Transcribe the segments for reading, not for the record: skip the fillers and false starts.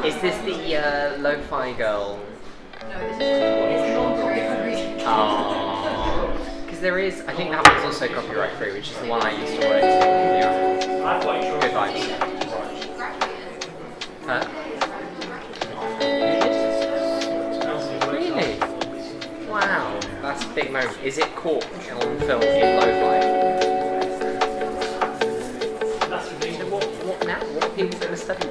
Is this the lo-fi girl? Oh, because there is. I think that one's also copyright free, which is the one I used to work to. Yeah. Good vibes. Huh? Really? Wow, that's a big moment. Is it caught on film in lo-fi? So what now? What are people going to study?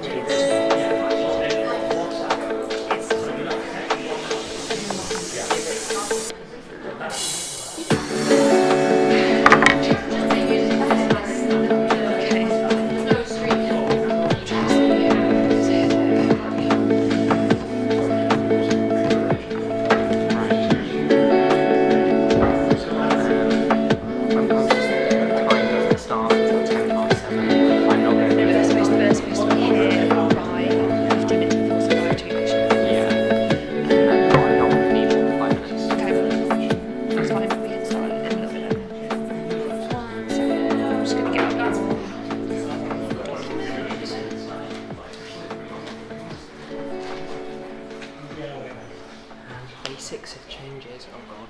Basics of changes, oh god.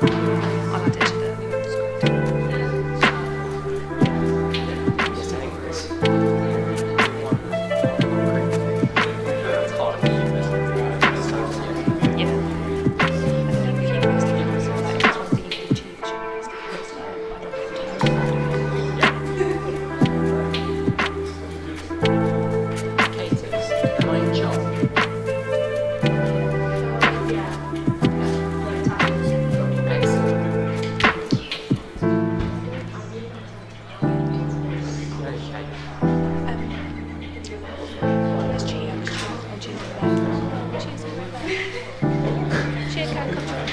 I'll add it to the script. Just I think Chris. It's hard. Yeah. I think if you post it, it's like it's one thing you can choose, you know, it's Caters. Am I in charge? Excellent. Okay. There's Gia, and she's over there. She's over there. Gia, can come through.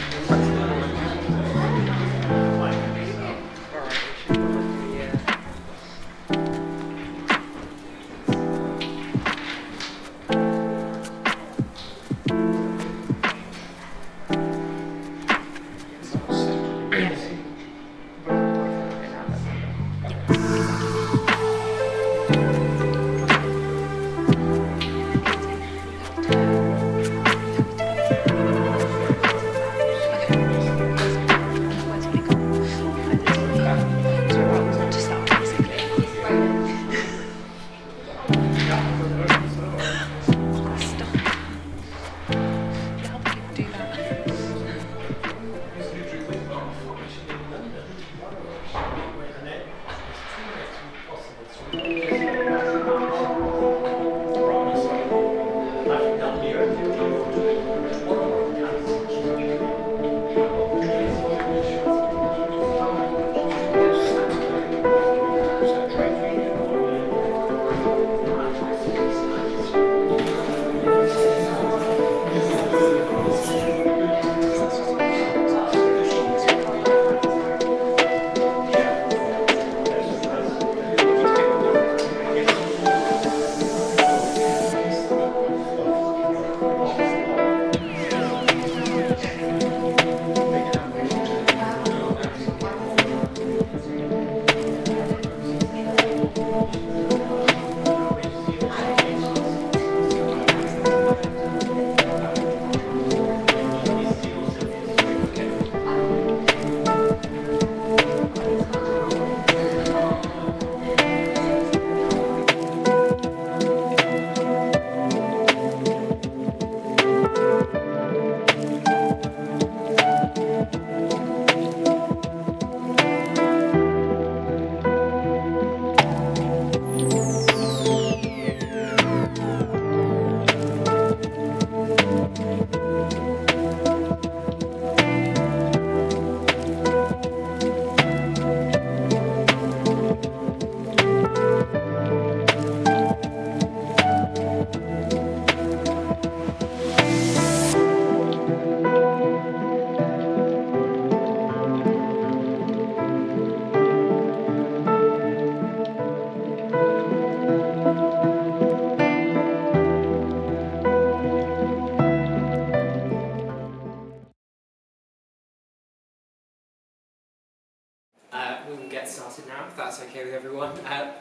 We will get started now, if that's okay with everyone.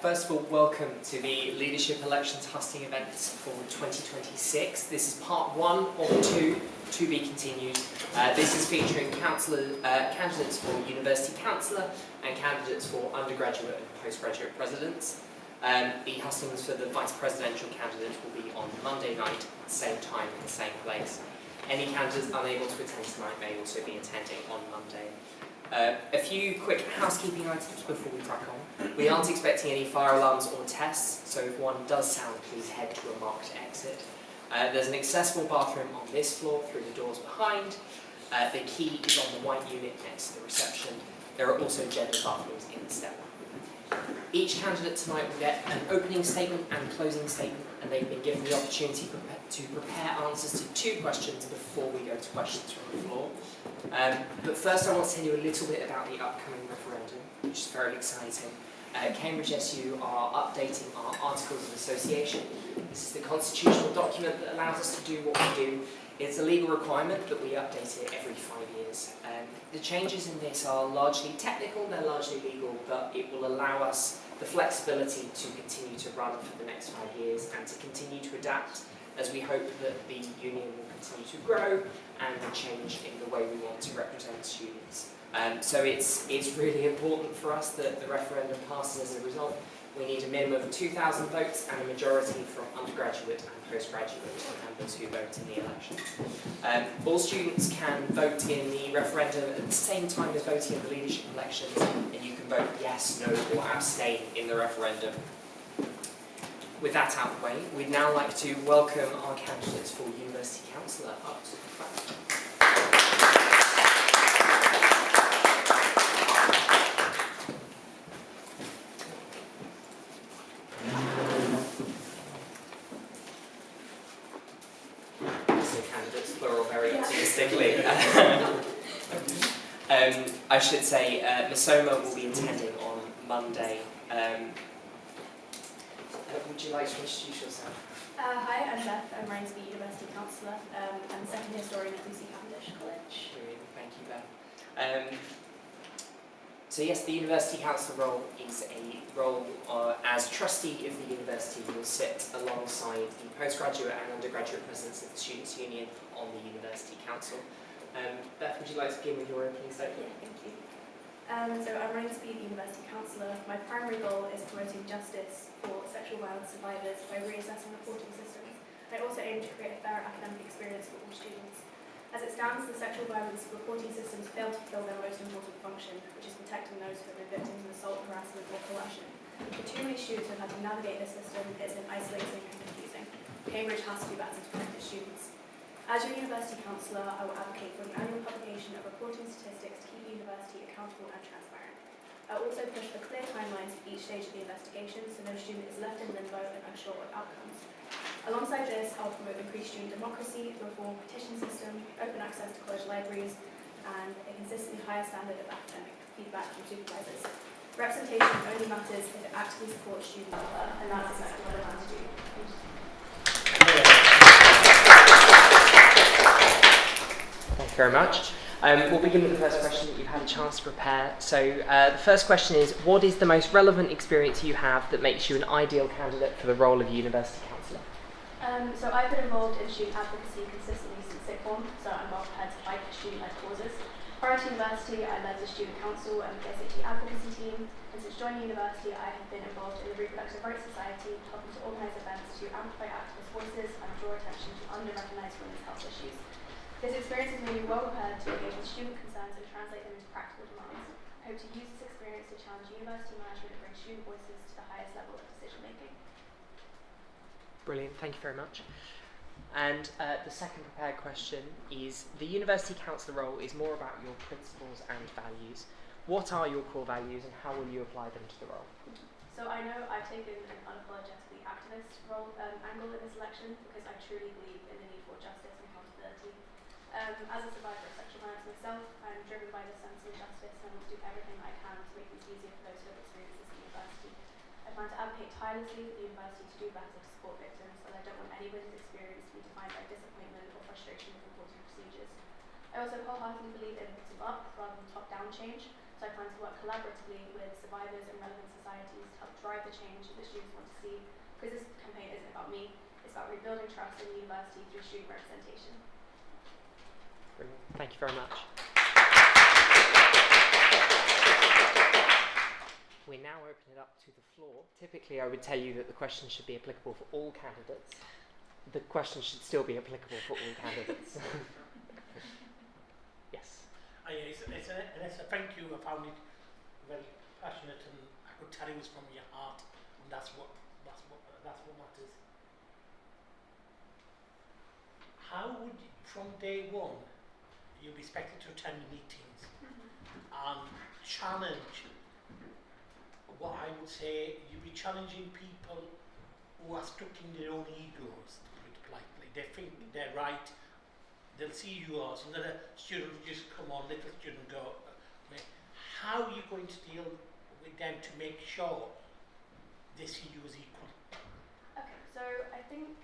First of all, welcome to the Leadership Elections Hustings events for 2026. This is part one of two, to be continued. This is featuring candidates for University Councillor and candidates for undergraduate and postgraduate presidents. The hustings for the Vice Presidential candidates will be on Monday night, at the same time, in the same place. Any candidates unable to attend tonight may also be attending on Monday. A few quick housekeeping items before we crack on. We aren't expecting any fire alarms or tests, so if one does sound, please head to a marked exit. There's an accessible bathroom on this floor through the doors behind. The key is on the white unit next to the reception. There are also gender bathrooms in the stairwell. Each candidate tonight will get an opening statement and closing statement, and they've been given the opportunity to prepare answers to 2 questions before we go to questions from the floor. But first I want to tell you a little bit about the upcoming referendum, which is very exciting. Cambridge SU are updating our Articles of Association. This is the constitutional document that allows us to do what we do. It's a legal requirement that we update it every 5 years. The changes in this are largely technical, they're largely legal, but it will allow us the flexibility to continue to run for the next 5 years and to continue to adapt as we hope that the union will continue to grow and a change in the way we want to represent students. So it's really important for us that the referendum passes as a result. We need a minimum of 2,000 votes and a majority from undergraduate and postgraduate members who vote in the elections. All students can vote in the referendum at the same time as voting in the leadership elections, and you can vote yes, no or abstain in the referendum. With that out of the way, we'd now like to welcome our candidates for University Councillor up to the front. I should say Masoma will be attending on Monday. Would you like to introduce yourself? Hi, I'm Beth. I'm running to be University Councillor. I'm second historian at Lucy Cavendish College. Brilliant, thank you, Beth. So yes, the University Councillor role is a role as trustee of the university. You'll sit alongside the postgraduate and undergraduate presidents of the Students' Union on the University Council. Beth, would you like to begin with your opening statement? Yeah, thank you. So I'm running to be the University Councillor. My primary goal is promoting justice for sexual violence survivors by reassessing reporting systems. I also aim to create a fair academic experience for all students. As it stands, the sexual violence reporting systems fail to fulfil their most important function, which is protecting those who have been victims of assault, harassment or coercion. For too many students who have had to navigate this system, it's been isolating and confusing. Cambridge has to do better to protect its students. As your University Councillor, I will advocate for the annual publication of reporting statistics to keep the university accountable and transparent. I will also push for clear timelines for each stage of the investigation so no student is left in limbo and unsure of outcomes. Alongside this, I will promote increased student democracy, reform petition system, open access to college libraries, and a consistently higher standard of academic feedback from supervisors. Representation only matters if it actively supports student welfare, and that's exactly what I plan to do. Thank you very much. We'll begin with the first question that you've had a chance to prepare. So the first question is, what is the most relevant experience you have that makes you an ideal candidate for the role of University Councillor? So I've been involved in student advocacy consistently since sixth form, so I'm well prepared to fight for student-led causes. Prior to university, I led the student council and the SAT advocacy team, and since joining university, I have been involved in the Reproductive Rights Society, helping to organise events to amplify activist voices and draw attention to under-recognised women's health issues. This experience has made me well prepared to engage with student concerns and translate them into practical demands. I hope to use this experience to challenge university management and bring student voices to the highest level of decision making. Brilliant, thank you very much. And the second prepared question is, the University Councillor role is more about your principles and values. What are your core values and how will you apply them to the role? So I know I've taken an unapologetically activist role angle in this election because I truly believe in the need for justice and accountability. As a survivor of sexual violence myself, I'm driven by this sense of injustice and I want to do everything I can to make things easier for those who have experienced this at university. I plan to advocate tirelessly for the university to do better to support victims, and I don't want anybody's experience to be defined by disappointment or frustration with reporting procedures. I also wholeheartedly believe in bottom-up rather than top-down change, so I plan to work collaboratively with survivors and relevant societies to help drive the change that students want to see, because this campaign isn't about me, it's about rebuilding trust in the university through student representation. Brilliant. Thank you very much. We now open it up to the floor. Typically, I would tell you that the question should be applicable for all candidates. The question should still be applicable for all candidates. Yes. It's a thank you. I found it very passionate, and I could tell it was from your heart, and that's what matters. How would you, from day one, you'll be expected to attend meetings and challenge? What I would say, you'll be challenging people who are stuck in their own egos, to put it politely. They think they're right. They'll see yours, and then a student will just come on, little student go. How are you going to deal with them to make sure they see you as equal? Okay, so I think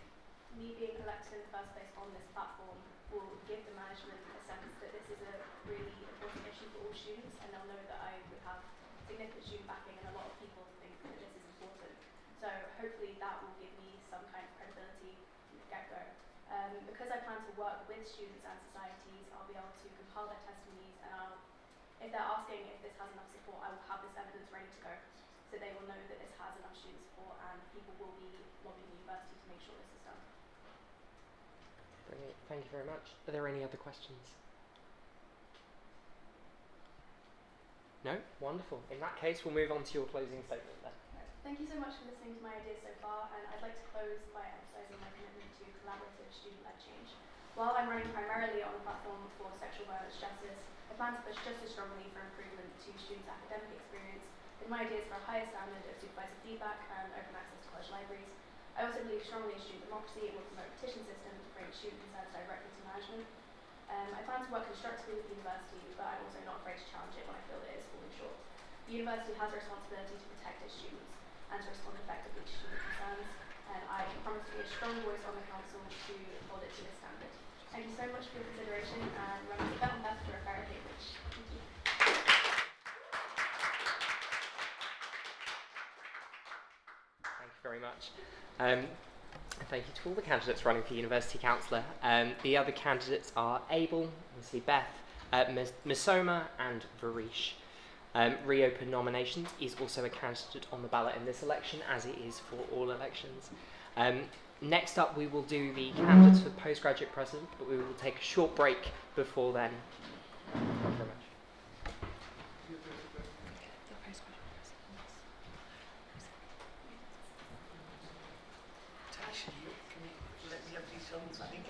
me being elected in the first place on this platform will give the management a sense that this is a really important issue for all students, and they'll know that I would have significant student backing, and a lot of people think that this is important. So hopefully that will give me some kind of credibility from the get-go. Because I plan to work with students and society, If they're asking if this has enough support, I will have this evidence ready to go. So they will know that this has enough student support and people will be lobbying the university to make sure this is done. Brilliant. Thank you very much. Are there any other questions? No? Wonderful. In that case, we'll move on to your closing statement then. Thank you so much for listening to my ideas so far, and I'd like to close by emphasising my commitment to collaborative student-led change. While I'm running primarily on a platform for sexual violence justice, I plan to push just as strongly for improvement to students' academic experience in my ideas for a higher standard of supervisor feedback and open access to college libraries. I also believe strongly in student democracy and will promote a petition system to bring student concerns directly to management. I plan to work constructively with the university, but I'm also not afraid to challenge it when I feel that it is falling short. The university has a responsibility to protect its students and to respond effectively to student concerns, and I promise to be a strong voice on the council to hold it to this standard. Thank you so much for your consideration, and remember to bet on Beth for a fairer Cambridge. Thank you. Thank you very much. Thank you to all the candidates running for University Councillor. The other candidates are Abel, obviously Beth, Misoma and Varish. Reopen nominations is also a candidate on the ballot in this election, as it is for all elections. Next up, we will do the candidates for postgraduate president, but we will take a short break before then. Thank you very much. Tash, can you let me have these songs? I think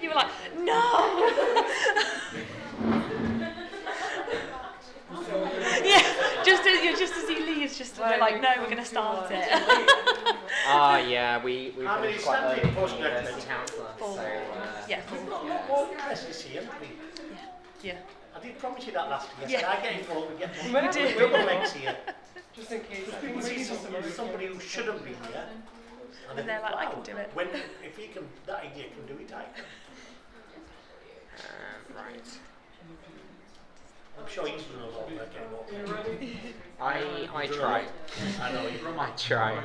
You were like, no! Yeah, just as he leaves, we're like, no, we're going to start it. Yeah, we How many finished quite early standing with the university post-graduate? councillor, Four. so Yeah. We've got a lot more dresses here, haven't we? Yeah. I did promise you that last year. I Yeah. said, I get involved, we get We more. did. We'll go next year. Just in case. Just people see somebody who shouldn't be here. And they're like, I can do it. When, if he can, that idea can do it, I can. right. I'm sure he's doing a lot of work anymore. I try. I know you. I try.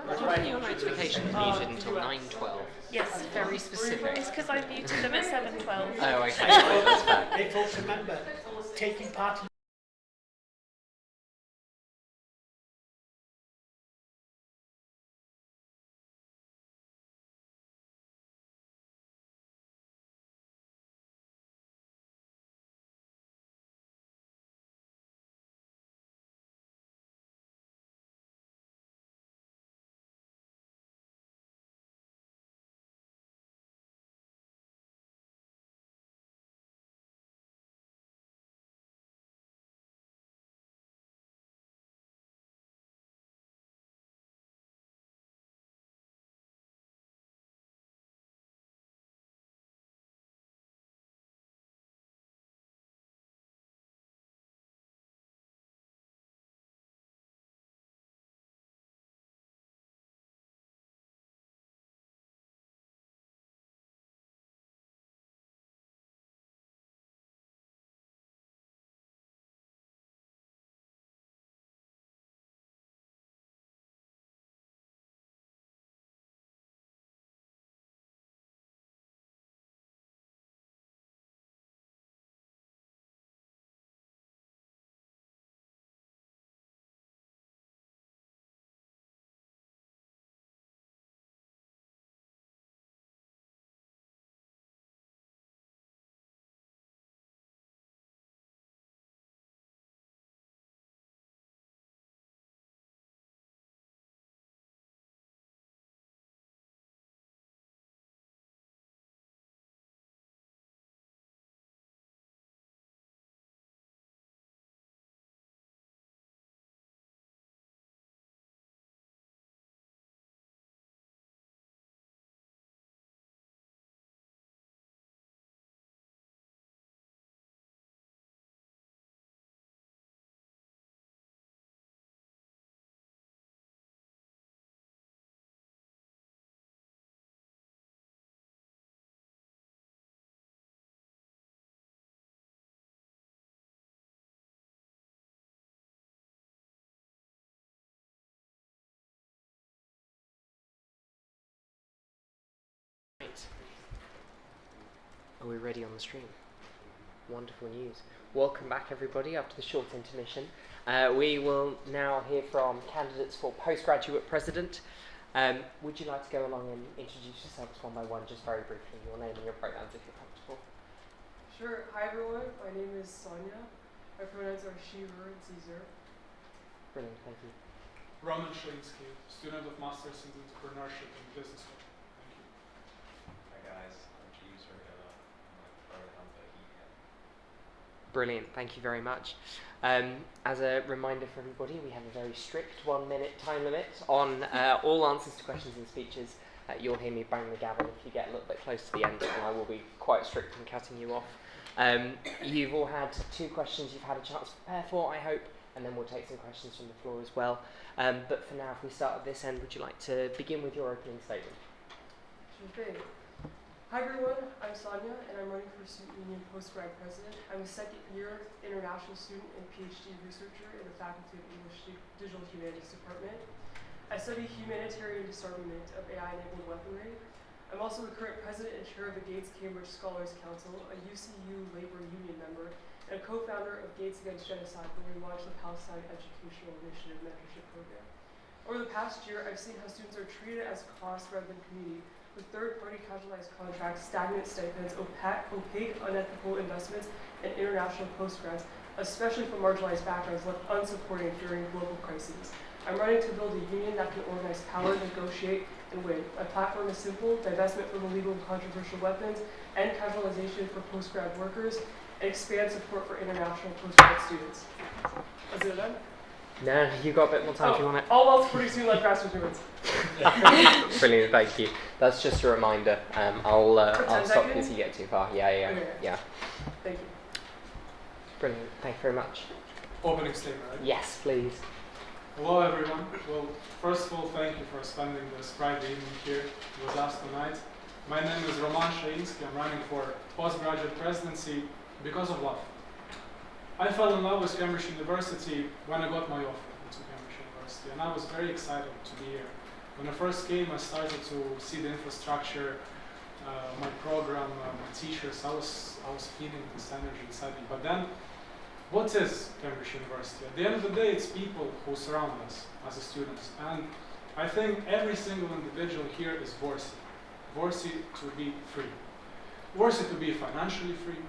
That's Your right. notifications muted until 9:12. Yes. Very specific. It's because I muted them at 7:12. Oh, okay. That's fair. Hey folks, remember, taking part in Are we ready on the stream? Wonderful news. Welcome back everybody after the short intermission. We will now hear from candidates for postgraduate president. Would you like to go along and introduce yourselves one by one, just very briefly, your name and your pronouns if you're comfortable? Sure. Hi everyone, my name is Sonia. My pronouns are she, her, and Caesar. Brilliant, thank you. Roman Shlinsky, student of Masters in Entrepreneurship and Business Law. Thank you. Hi guys, I'm Jeeves Regular. My pronoun are he, him. Brilliant, thank you very much. As a reminder for everybody, we have a very strict 1 minute time limit on all answers to questions and speeches. You'll hear me bang the gavel if you get a little bit close to the end, and I will be quite strict in cutting you off. You've all had 2 questions you've had a chance to prepare for, I hope, and then we'll take some questions from the floor as well. But for now, if we start at this end, would you like to begin with your opening statement? Sure thing. Hi everyone, I'm Sonia and I'm running for Student Union Postgrad President. I'm a second year international student and PhD researcher in the Faculty of English Digital Humanities Department. I study humanitarian disarmament of AI-enabled weaponry. I'm also the current president and chair of the Gates Cambridge Scholars Council, a UCU labor union member, and a co-founder of Gates Against Genocide, where we launched the Palestine Educational Initiative mentorship program. Over the past year, I've seen how students are treated as cost rather than community, with third-party casualized contracts, stagnant stipends, opaque, unethical investments, and international postgrads, especially for marginalized backgrounds, left unsupported during global crises. I'm running to build a union that can organize power, negotiate, and win. My platform is simple: divestment from illegal and controversial weapons, end casualization for postgrad workers, and expand support for international postgrad students. Is it done? No, you've got a bit more time if you want it. All whilst producing like grassroots movements. Brilliant, thank you. That's just a reminder. I'll 10 stop seconds? if you get too far. Yeah. Okay. Thank you. Brilliant, thank you very much. Opening statement, right? Yes, please. Hello everyone. Well, first of all, thank you for spending this Friday evening here with us tonight. My name is Roman Shlinsky. I'm running for postgraduate presidency because of love. I fell in love with Cambridge University when I got my offer into Cambridge University, and I was very excited to be here. When I first came, I started to see the infrastructure, my program, my teachers. I was feeling this energy inside me. But then, what is Cambridge University? At the end of the day, it's people who surround us as students. And I think every single individual here is worthy to be free. Worthy to be financially free,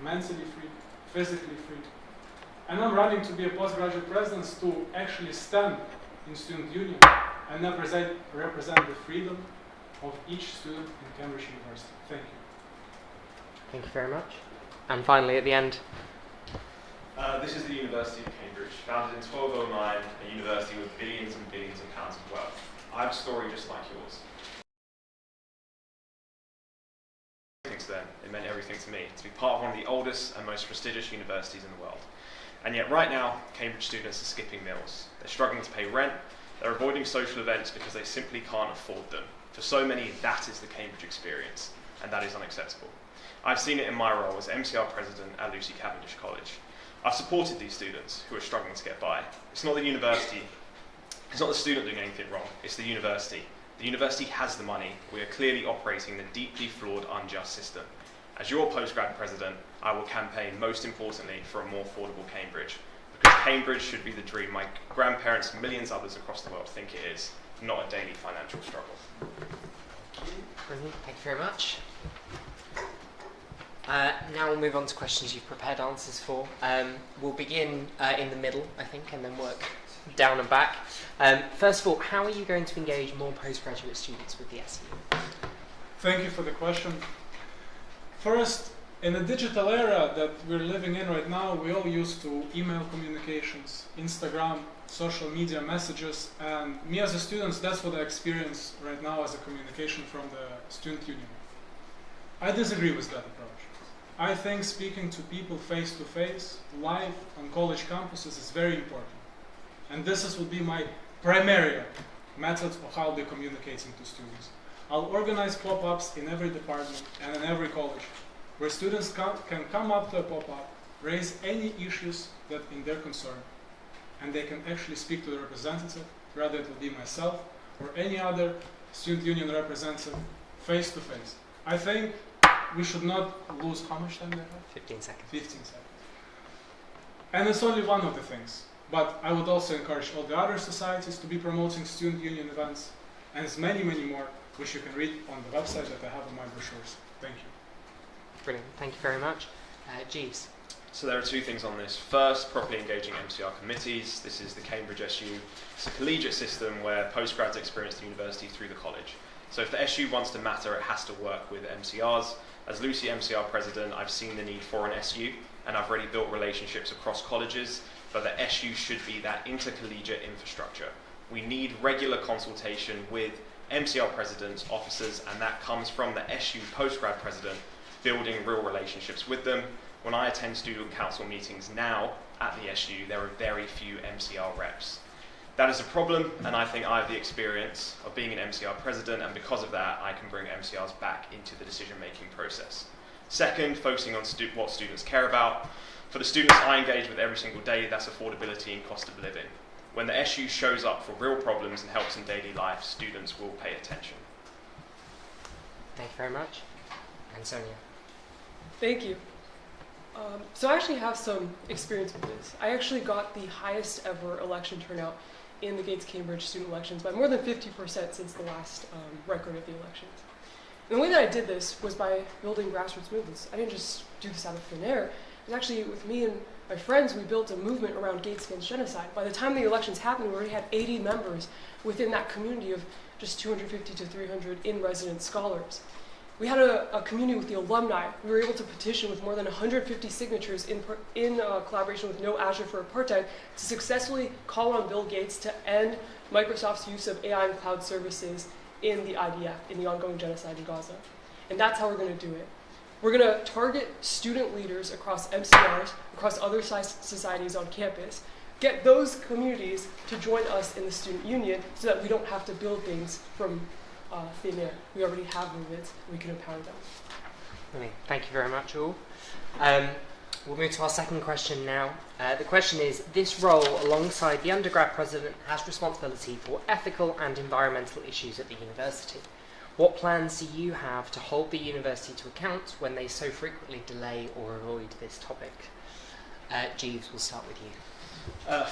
mentally free, physically free. And I'm running to be a postgraduate president to actually stand in student union and represent the freedom of each student in Cambridge University. Thank you. Thank you very much. And finally, at the end. This is the University of Cambridge, founded in 1209, a university with billions and billions of pounds of wealth. I have a story just like yours. To them, it meant everything to me, to be part of one of the oldest and most prestigious universities in the world. And yet right now, Cambridge students are skipping meals. They're struggling to pay rent, they're avoiding social events because they simply can't afford them. For so many, that is the Cambridge experience, and that is unacceptable. I've seen it in my role as MCR president at Lucy Cavendish College. I've supported these students who are struggling to get by. It's not the university, it's not the student doing anything wrong, it's the university. The university has the money. We are clearly operating in a deeply flawed, unjust system. As your postgrad president, I will campaign most importantly for a more affordable Cambridge. Because Cambridge should be the dream my grandparents and millions others across the world think it is, not a daily financial struggle. Brilliant, thank you very much. Now we'll move on to questions you've prepared answers for. We'll begin in the middle, I think, and then work down and back. First of all, how are you going to engage more postgraduate students with the SEU? Thank you for the question. First, in the digital era that we're living in right now, we all used to email communications, Instagram, social media messages, and me as a student, that's what I experience right now as a communication from the student union. I disagree with that approach. I think speaking to people face to face, live on college campuses is very important. And this would be my primary method of how they're communicating to students. I'll organize pop-ups in every department and in every college, where students can come up to a pop-up, raise any issues that in their concern, and they can actually speak to the representative, whether it will be myself or any other student union representative, face to face. I think we should not lose how much time they have? 15 seconds. 15 seconds. And it's only one of the things. But I would also encourage all the other societies to be promoting student union events, and there's many, many more, which you can read on the website that I have on my brochures. Thank you. Brilliant. Thank you very much. Jeeves. So there are two things on this. First, properly engaging MCR committees. This is the Cambridge SU. It's a collegiate system where postgrads experience the university through the college. So if the SU wants to matter, it has to work with MCRs. As Lucy MCR president, I've seen the need for an SU, and I've already built relationships across colleges, but the SU should be that intercollegiate infrastructure. We need regular consultation with MCR presidents, officers, and that comes from the SU postgrad president building real relationships with them. When I attend student council meetings now at the SU, there are very few MCR reps. That is a problem, and I think I have the experience of being an MCR president, and because of that, I can bring MCRs back into the decision-making process. Second, focusing on what students care about. For the students I engage with every single day, that's affordability and cost of living. When the SU shows up for real problems and helps in daily life, students will pay attention. Thank you very much. And Sonia. Thank you. So I actually have some experience with this. I actually got the highest ever election turnout in the Gates-Cambridge student elections by more than 50% since the last record of the elections. And the way that I did this was by building grassroots movements. I didn't just do this out of thin air. It was actually with me and my friends, we built a movement around Gates against genocide. By the time the elections happened, we already had 80 members within that community of just 250 to 300 in-resident scholars. We had a community with the alumni. We were able to petition with more than 150 signatures in collaboration with No Azure for Apartheid to successfully call on Bill Gates to end Microsoft's use of AI and cloud services in the IDF, in the ongoing genocide in Gaza. And that's how we're going to do it. We're going to target student leaders across MCRs, across other societies on campus, get those communities to join us in the student union so that we don't have to build things from thin air. We already have movements, we can empower them. Brilliant. Thank you very much, all. We'll move to our second question now. The question is, this role, alongside the undergrad president, has responsibility for ethical and environmental issues at the university. What plans do you have to hold the university to account when they so frequently delay or avoid this topic? Jeeves, we'll start with you.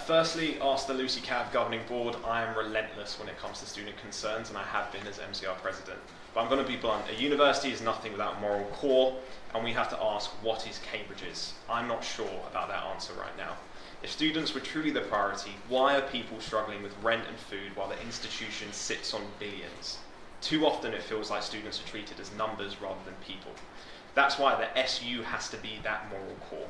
Firstly, ask the Lucy Cav Governing Board. I am relentless when it comes to student concerns, and I have been as MCR president. But I'm going to be blunt. A university is nothing without moral core, and we have to ask, what is Cambridge's? I'm not sure about that answer right now. If students were truly the priority, why are people struggling with rent and food while the institution sits on billions? Too often it feels like students are treated as numbers rather than people. That's why the SU has to be that moral core.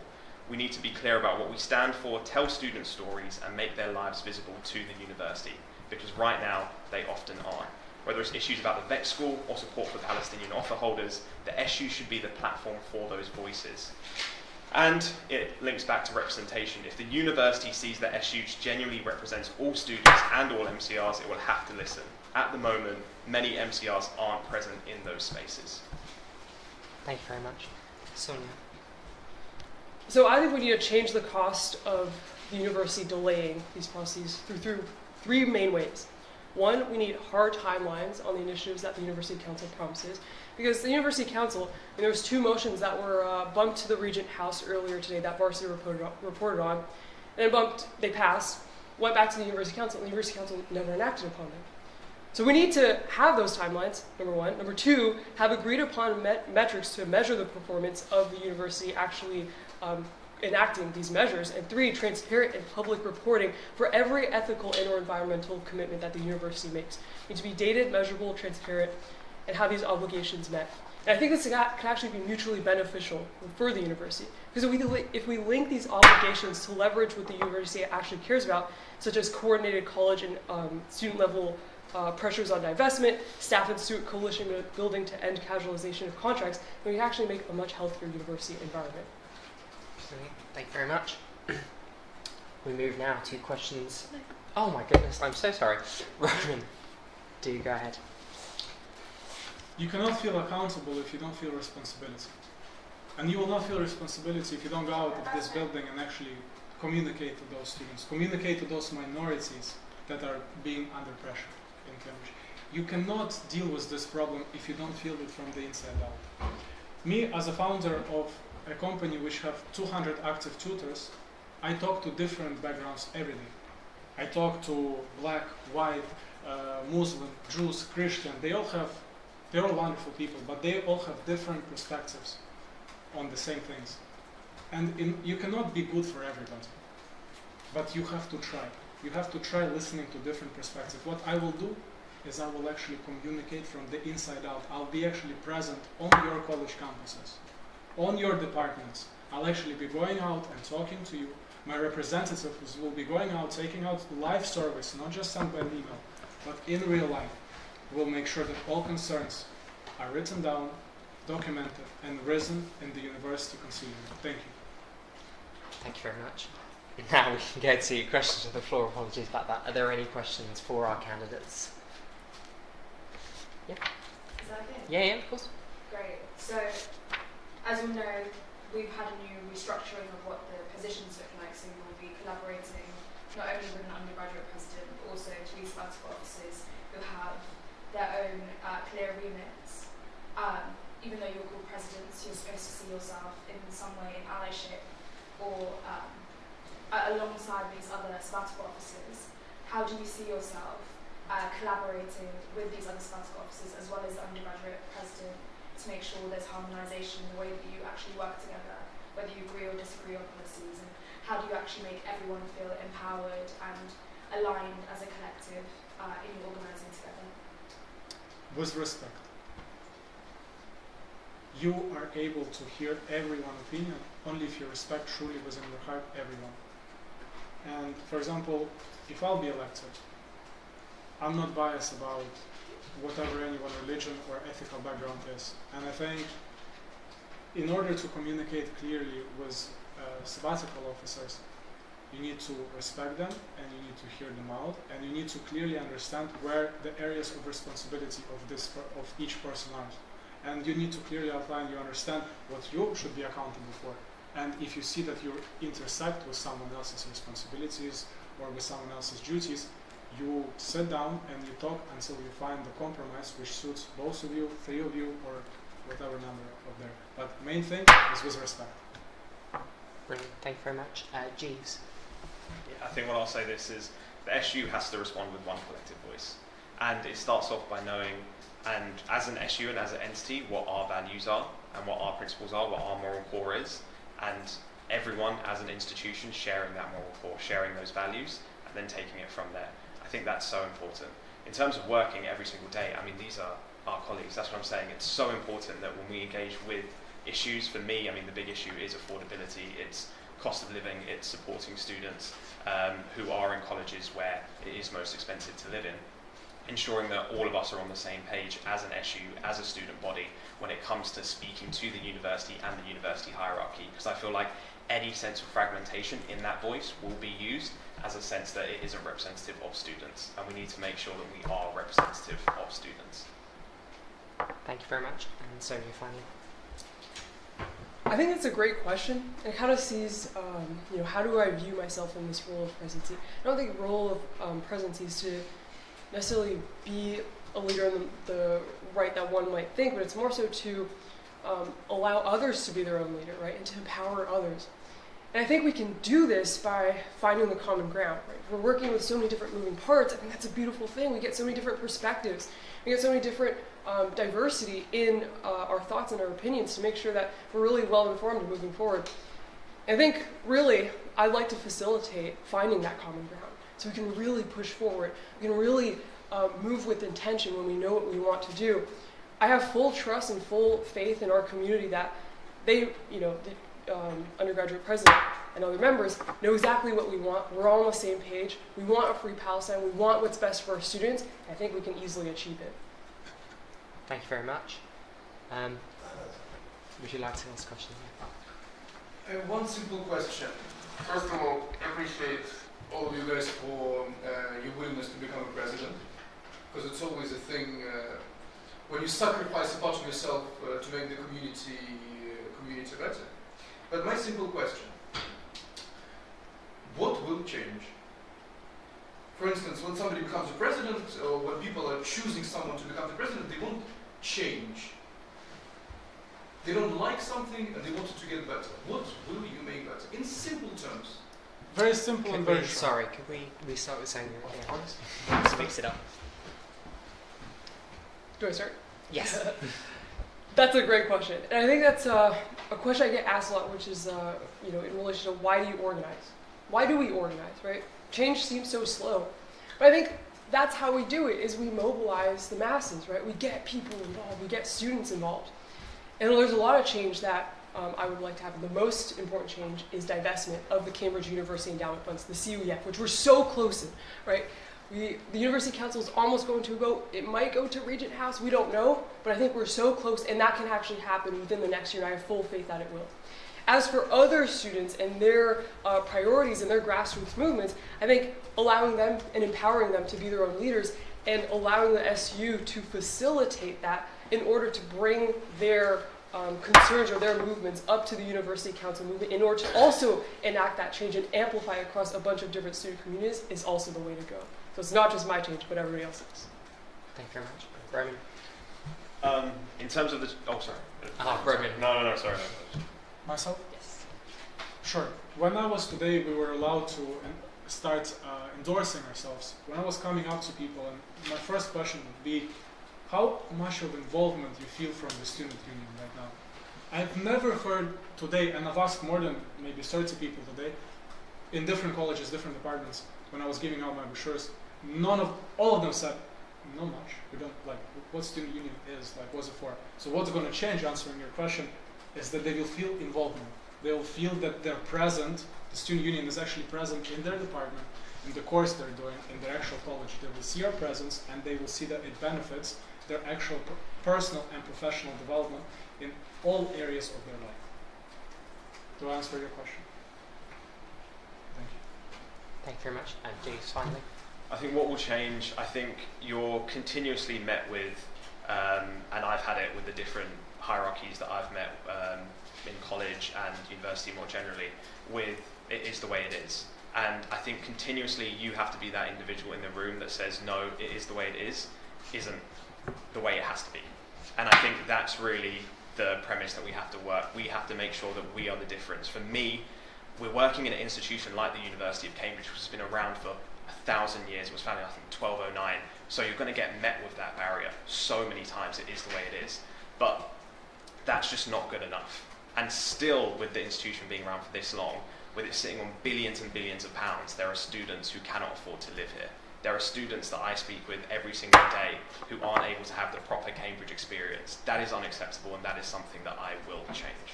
We need to be clear about what we stand for, tell student stories, and make their lives visible to the university, because right now they often aren't. Whether it's issues about the vet school or support for Palestinian offer holders, the SU should be the platform for those voices. And it links back to representation. If the university sees that SU genuinely represents all students and all MCRs, it will have to listen. At the moment, many MCRs aren't present in those spaces. Thank you very much. Sonia. So I think we need to change the cost of the university delaying these processes through three main ways. One, we need hard timelines on the initiatives that the University Council promises, because the University Council, there was 2 motions that were bumped to the Regent House earlier today that Varsity reported on, and they passed, went back to the University Council, and the University Council never enacted upon them. So we need to have those timelines, number one. Number two, have agreed upon metrics to measure the performance of the university actually enacting these measures. And 3, transparent and public reporting for every ethical and or environmental commitment that the university makes. It needs to be dated, measurable, transparent, and have these obligations met. And I think this can actually be mutually beneficial for the university. Because if we link these obligations to leverage what the university actually cares about, such as coordinated college and student level pressures on divestment, staff and student coalition building to end casualization of contracts, then we can actually make a much healthier university environment. Thank you very much. We move now to questions. Oh my goodness, I'm so sorry. Roman, do go ahead. You cannot feel accountable if you don't feel responsibility. And you will not feel responsibility if you don't go out of this building and actually communicate to those students, communicate to those minorities that are being under pressure in Cambridge. you cannot deal with this problem if you don't feel it from the inside out. Me, as a founder of a company which have 200 active tutors, I talk to different backgrounds every day. I talk to black, white, Muslim, Jews, Christian. They're all wonderful people, but they all have different perspectives on the same things. And you cannot be good for everybody, but you have to try. You have to try listening to different perspectives. What I will do is I will actually communicate from the inside out. I'll be actually present on your college campuses, on your departments. I'll actually be going out and talking to you. My representatives will be going out, taking out live surveys, not just sent by an email, but in real life. We'll make sure that all concerns are written down, documented, and risen in the university concilium. Thank you. Thank you very much. Now we can go to questions to the floor. Apologies about that. Are there any questions for our candidates? Yeah. Is that okay? Yeah, of course. Great. So, as you know, we've had a new restructuring of what the positions look like. So we'll be collaborating not only with an undergraduate president, but also 3 sabbatical officers who have their own clear remits. Even though you're called presidents, you're supposed to see yourself in some way in allyship or alongside these other sabbatical officers. How do you see yourself collaborating with these other sabbatical officers as well as the undergraduate president to make sure there's harmonisation in the way that you actually work together, whether you agree or disagree on policies, and how do you actually make everyone feel empowered and aligned as a collective in organising together? With respect. You are able to hear everyone's opinion only if you respect truly within your heart everyone. And for example, if I'll be elected, I'm not biased about whatever anyone's religion or ethical background is. And I think in order to communicate clearly with sabbatical officers, you need to respect them and you need to hear them out and you need to clearly understand where the areas of responsibility of each person are. And you need to clearly outline, you understand what you should be accountable for. And if you see that you intersect with someone else's responsibilities or with someone else's duties, you sit down and you talk until you find the compromise which suits both of you, 3 of you, or whatever number of there. But main thing is with respect. Brilliant. Thank you very much. Jeeves. Yeah, I think what I'll say this is the SU has to respond with one collective voice. And it starts off by knowing, and as an SU and as an entity, what our values are and what our principles are, what our moral core is, and everyone as an institution sharing that moral core, sharing those values, and then taking it from there. I think that's so important. In terms of working every single day, I mean, these are our colleagues. That's what I'm saying. It's so important that when we engage with issues, for me, I mean, the big issue is affordability. It's cost of living. It's supporting students who are in colleges where it is most expensive to live in. Ensuring that all of us are on the same page as an SU, as a student body, when it comes to speaking to the university and the university hierarchy. Because I feel like any sense of fragmentation in that voice will be used as a sense that it isn't representative of students. And we need to make sure that we are representative of students. Thank you very much. And so you finally. I think that's a great question. It kind of sees, how do I view myself in this role of presidency? I don't think the role of presidency is to necessarily be a leader in the right that one might think, but it's more so to allow others to be their own leader, right, and to empower others. And I think we can do this by finding the common ground, right? We're working with so many different moving parts. I think that's a beautiful thing. We get so many different perspectives. We get so many different diversity in our thoughts and our opinions to make sure that we're really well informed and moving forward. And I think really I'd like to facilitate finding that common ground so we can really push forward. We can really move with intention when we know what we want to do. I have full trust and full faith in our community that they, the undergraduate president and other members know exactly what we want. We're all on the same page. We want a free Palestine. We want what's best for our students. I think we can easily achieve it. Thank you very much. Would you like to ask a question? One simple question. First of all, I appreciate all of you guys for your willingness to become a president, because it's always a thing when you sacrifice a part of yourself to make the community better. But my simple question, what will change For instance, when somebody becomes a president, or when people are choosing someone to become the president, they won't change. They don't like something and they want it to get better. What will you make better? In simple terms. Very simple and very short. Sorry, could we restart with saying Of course. Let's fix it up. Do I start? Yes. That's a great question. And I think that's a question I get asked a lot, which is, in relation to why do you organize? Why do we organize, right? Change seems so slow. But I think that's how we do it, is we mobilize the masses, right? We get people involved, we get students involved. And there's a lot of change that I would like to have. The most important change is divestment of the Cambridge University Endowment Funds, the CUEF, which we're so close in, right? The University Council is almost going to go, it might go to Regent House, we don't know, but I think we're so close, and that can actually happen within the next year, and I have full faith that it will. As for other students and their priorities and their grassroots movements, I think allowing them and empowering them to be their own leaders and allowing the SU to facilitate that in order to bring their concerns or their movements up to the University Council movement in order to also enact that change and amplify across a bunch of different student communities is also the way to go. So it's not just my change, but everybody else's. Thank you very much. Roman? In terms of the... Oh, sorry. Roman. No, sorry. Myself? Yes. Sure. When I was today, we were allowed to start endorsing ourselves. When I was coming out to people, and my first question would be, how much of involvement you feel from the student union right now? I've never heard today, and I've asked more than maybe 30 people today, in different colleges, different departments, when I was giving out my brochures, all of them said, not much. We don't, like, what student union is, like, what's it for? So what's going to change, answering your question, is that they will feel involvement. They will feel that they're present, the student union is actually present in their department, in the course they're doing, in their actual college. They will see our presence, and they will see that it benefits their actual personal and professional development in all areas of their life. To answer your question. Thank you. Thank you very much. And James, finally. I think what will change, I think you're continuously met with, and I've had it with the different hierarchies that I've met in college and university more generally, with it is the way it is. And I think continuously you have to be that individual in the room that says, no, it is the way it is, isn't the way it has to be. And I think that's really the premise that we have to work. We have to make sure that we are the difference. For me, we're working in an institution like the University of Cambridge, which has been around for 1,000 years. It was founded, I think, 1209. So you're going to get met with that barrier so many times. It is the way it is. But that's just not good enough. And still, with the institution being around for this long, with it sitting on billions and billions of pounds, there are students who cannot afford to live here. There are students that I speak with every single day who aren't able to have the proper Cambridge experience. That is unacceptable, and that is something that I will change.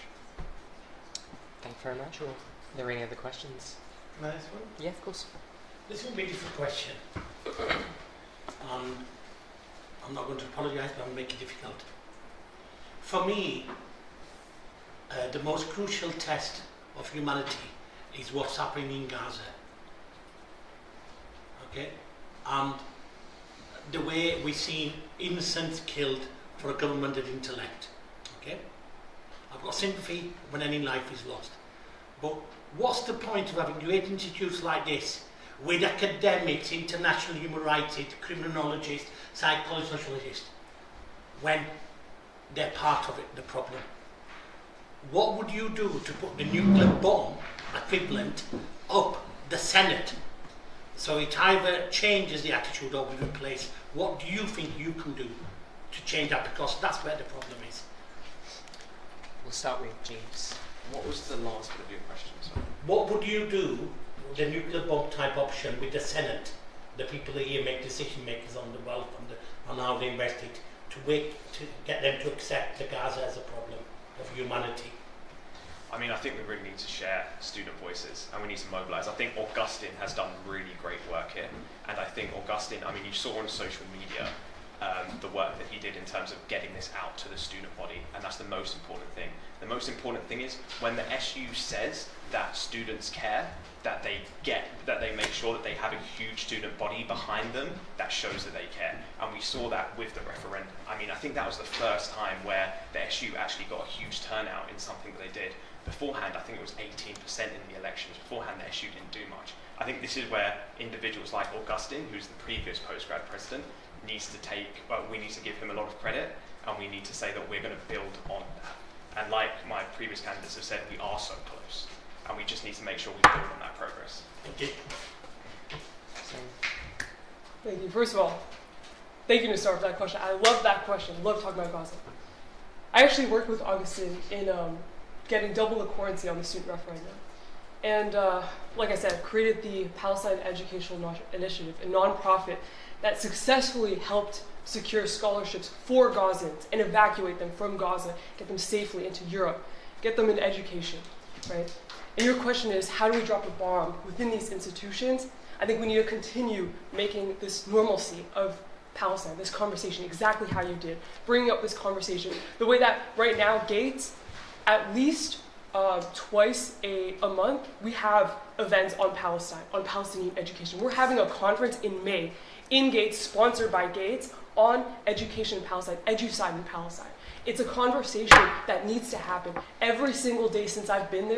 Thank you very much. Are there any other questions? Can I ask one? Yeah, of course. This will be a different question. I'm not going to apologise, but I'll make it difficult. For me, the most crucial test of humanity is what's happening in Gaza. Okay? And the way we've seen innocents killed for a governmented intellect. Okay? I've got sympathy when any life is lost. But what's the point of having great institutes like this with academics, international human rights, criminologists, psychologists, sociologists, when they're part of it, the problem? What would you do to put the nuclear bomb equivalent up the Senate? So it either changes the attitude or we replace. What do you think you can do to change that? Because that's where the problem is. We'll start with James. What was the last bit of your question? Sorry. What would you do with the nuclear bomb type option with the Senate, the people that here make decision makers on the wealth and on how they invest it, to get them to accept the Gaza as a problem of humanity? I mean, I think we really need to share student voices and we need to mobilise. I think Augustine has done really great work here. And I think Augustine, I mean, you saw on social media the work that he did in terms of getting this out to the student body, and that's the most important thing. The most important thing is when the SU says that students care, that they make sure that they have a huge student body behind them that shows that they care. And we saw that with the referendum. I mean, I think that was the first time where the SU actually got a huge turnout in something that they did. Beforehand, I think it was 18% in the elections. Beforehand, the SU didn't do much. I think this is where individuals like Augustine, who's the previous postgrad president, we need to give him a lot of credit, and we need to say that we're going to build on that. And like my previous candidates have said, we are so close, and we just need to make sure we build on that progress. Thank you. Thank you. First of all, thank you, Nisar, for that question. I love that question. I love talking about Gaza. I actually worked with Augustine in getting double equivalency on the student referendum. And like I said, created the Palestine Educational Initiative, a nonprofit that successfully helped secure scholarships for Gazans and evacuate them from Gaza, get them safely into Europe, get them an education, right? And your question is, how do we drop a bomb within these institutions? I think we need to continue making this normalcy of Palestine, this conversation, exactly how you did, bringing up this conversation. The way that right now, Gates, at least twice a month, we have events on Palestine, on Palestinian education. We're having a conference in May in Gates, sponsored by Gates, on education in Palestine, EduSide in Palestine. It's a conversation that needs to happen. Every single day since I've been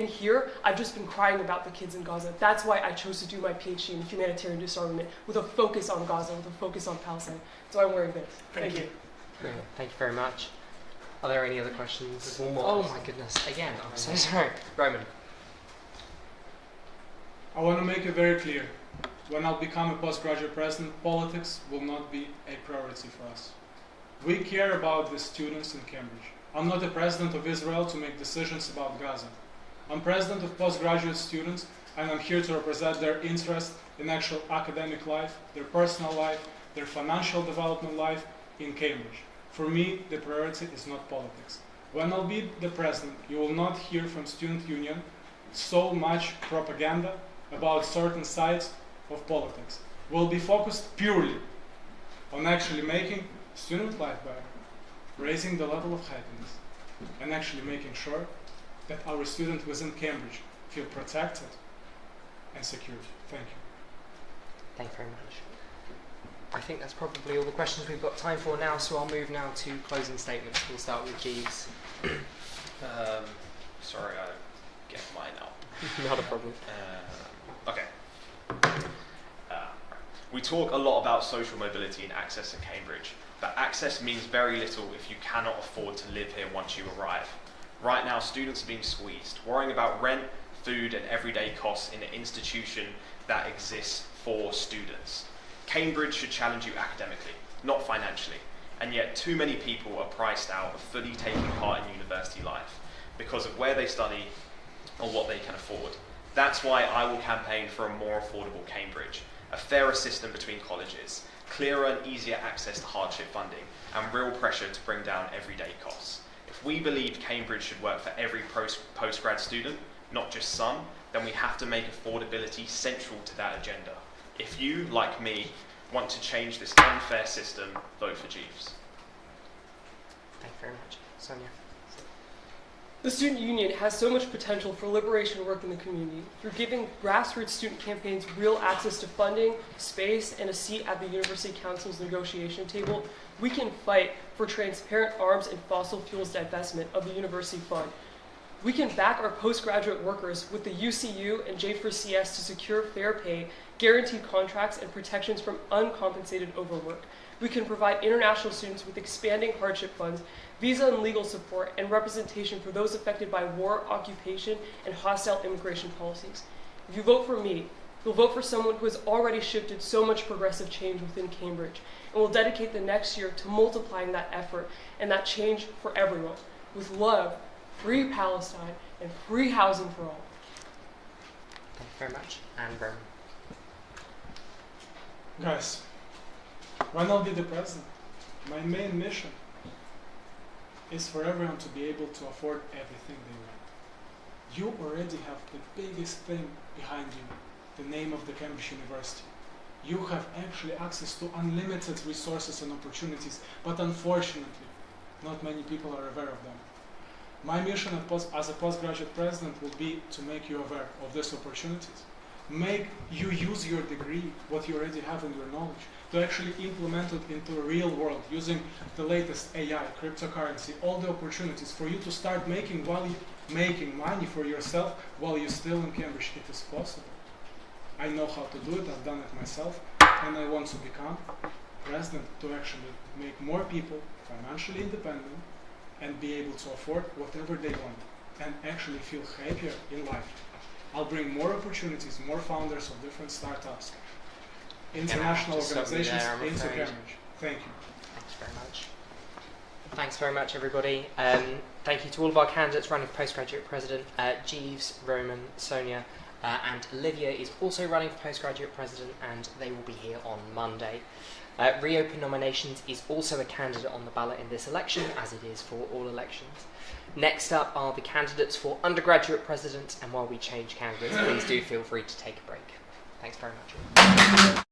here, I've just been crying about the kids in Gaza. That's why I chose to do my PhD in humanitarian disarmament with a focus on Gaza, with a focus on Palestine. So I'm wearing this. Thank you. Great. Thank you very much. Are there any other questions? There's one more. Oh my goodness, again, I'm so sorry. Roman. I want to make it very clear. When I'll become a postgraduate president, politics will not be a priority for us. We care about the students in Cambridge. I'm not the president of Israel to make decisions about Gaza. I'm president of postgraduate students, and I'm here to represent their interest in actual academic life, their personal life, their financial development life in Cambridge. For me, the priority is not politics. When I'll be the president, you will not hear from student union so much propaganda about certain sides of politics. We'll be focused purely on actually making student life better, raising the level of happiness, and actually making sure that our students within Cambridge feel protected and secure. Thank you. Thank you very much. I think that's probably all the questions we've got time for now, so I'll move now to closing statements. We'll start with Jeeves. Sorry, I get mine out. Not a problem. Okay. We talk a lot about social mobility and access in Cambridge, but access means very little if you cannot afford to live here once you arrive. Right now, students are being squeezed, worrying about rent, food, and everyday costs in an institution that exists for students. Cambridge should challenge you academically, not financially, and yet too many people are priced out of fully taking part in university life because of where they study or what they can afford. That's why I will campaign for a more affordable Cambridge, a fairer system between colleges, clearer and easier access to hardship funding, and real pressure to bring down everyday costs. If we believe Cambridge should work for every postgrad student, not just some, then we have to make affordability central to that agenda. If you, like me, want to change this unfair system, vote for Jeeves. Thank you very much. Sonia. The student union has so much potential for liberation work in the community. Through giving grassroots student campaigns real access to funding, space, and a seat at the University Council's negotiation table, we can fight for transparent arms and fossil fuels divestment of the university fund. We can back our postgraduate workers with the UCU and J4CS to secure fair pay, guaranteed contracts, and protections from uncompensated overwork. We can provide international students with expanding hardship funds, visa and legal support, and representation for those affected by war, occupation, and hostile immigration policies. If you vote for me, you'll vote for someone who has already shifted so much progressive change within Cambridge, and will dedicate the next year to multiplying that effort and that change for everyone, with love, free Palestine, and free housing for all. Thank you very much. And Roman. Guys, when I'll be the president, my main mission is for everyone to be able to afford everything they want. You already have the biggest thing behind you, the name of the Cambridge University. you have actually access to unlimited resources and opportunities, but unfortunately, not many people are aware of them. My mission as a postgraduate president will be to make you aware of these opportunities. Make you use your degree, what you already have in your knowledge, to actually implement it into a real world using the latest AI, cryptocurrency, all the opportunities for you to start making money for yourself while you're still in Cambridge. It is possible. I know how to do it, I've done it myself, and I want to become president to actually make more people financially independent and be able to afford whatever they want and actually feel happier in life. I'll bring more opportunities, more founders of different startups, international organizations into Cambridge. Thank you. Thanks very much. Thanks very much, everybody. Thank you to all of our candidates running for postgraduate president. Jeeves, Roman, Sonia, and Olivia is also running for postgraduate president, and they will be here on Monday. Reopen nominations is also a candidate on the ballot in this election, as it is for all elections. Next up are the candidates for undergraduate president, and while we change candidates, please do feel free to take a break. Thanks very much.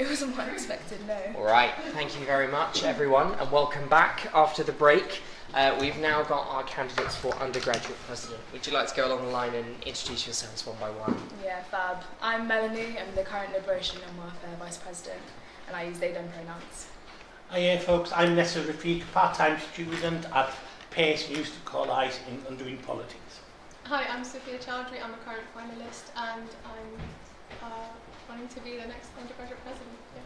It wasn't what I expected, no. All right, thank you very much, everyone, and welcome back after the break. We've now got our candidates for undergraduate president. Would you like to go along the line and introduce yourselves one by one? Yeah, fab. I'm Melanie. I'm the current Liberation and Welfare Vice President, and I use they, them pronouns. Hi folks, I'm Nessa Rafiq, part-time student at PACE, used to call ICE in doing politics. Hi, I'm Sophia Chowdhury. I'm a current finalist and I'm wanting to be the next undergraduate president. Yeah.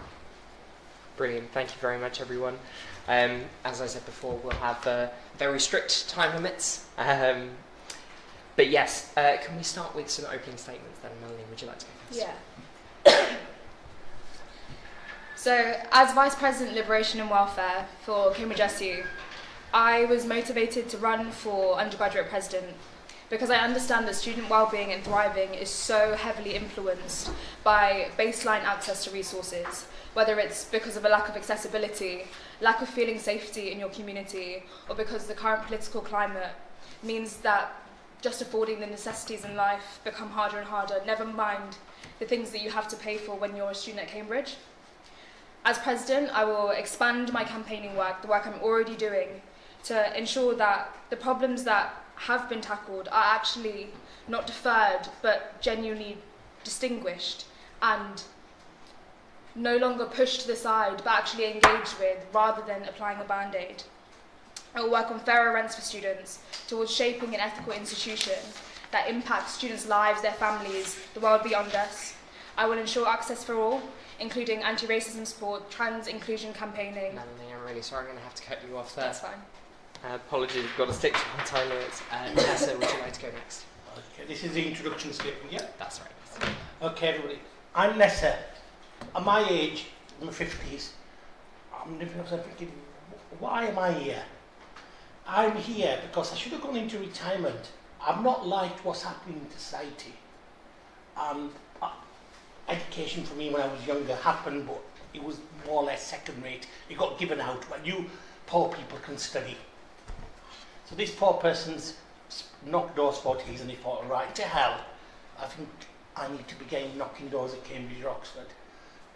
Brilliant, thank you very much, everyone. As I said before, we'll have very strict time limits. But yes, can we start with some opening statements then? Melanie, would you like to go first? Yeah. So, as Vice President Liberation and Welfare for Cambridge SU, I was motivated to run for undergraduate president because I understand that student wellbeing and thriving is so heavily influenced by baseline access to resources, whether it's because of a lack of accessibility, lack of feeling safety in your community, or because the current political climate means that just affording the necessities in life become harder and harder, never mind the things that you have to pay for when you're a student at Cambridge. As president, I will expand my campaigning work, the work I'm already doing, to ensure that the problems that have been tackled are actually not deferred, but genuinely distinguished and no longer pushed to the side, but actually engaged with, rather than applying a band-aid. I will work on fairer rents for students, towards shaping an ethical institution that impacts students' lives, their families, the world beyond us. I will ensure access for all, including anti-racism support, trans inclusion campaigning. Melanie, I'm really sorry, I'm going to have to cut you off there. That's fine. Apologies, we've got to stick to our time limits. Nessa, would you like to go next? Okay, this is the introduction statement, yeah? That's right. Okay, everybody. I'm Nessa. At my age, in my 50s, I'm thinking, why am I here? I'm here because I should have gone into retirement. I've not liked what's happening in society. Education for me when I was younger happened, but it was more or less second rate. It got given out, but you poor people can study. So this poor person's knocked doors 40s and he thought, right, to hell. I think I need to begin knocking doors at Cambridge or Oxford.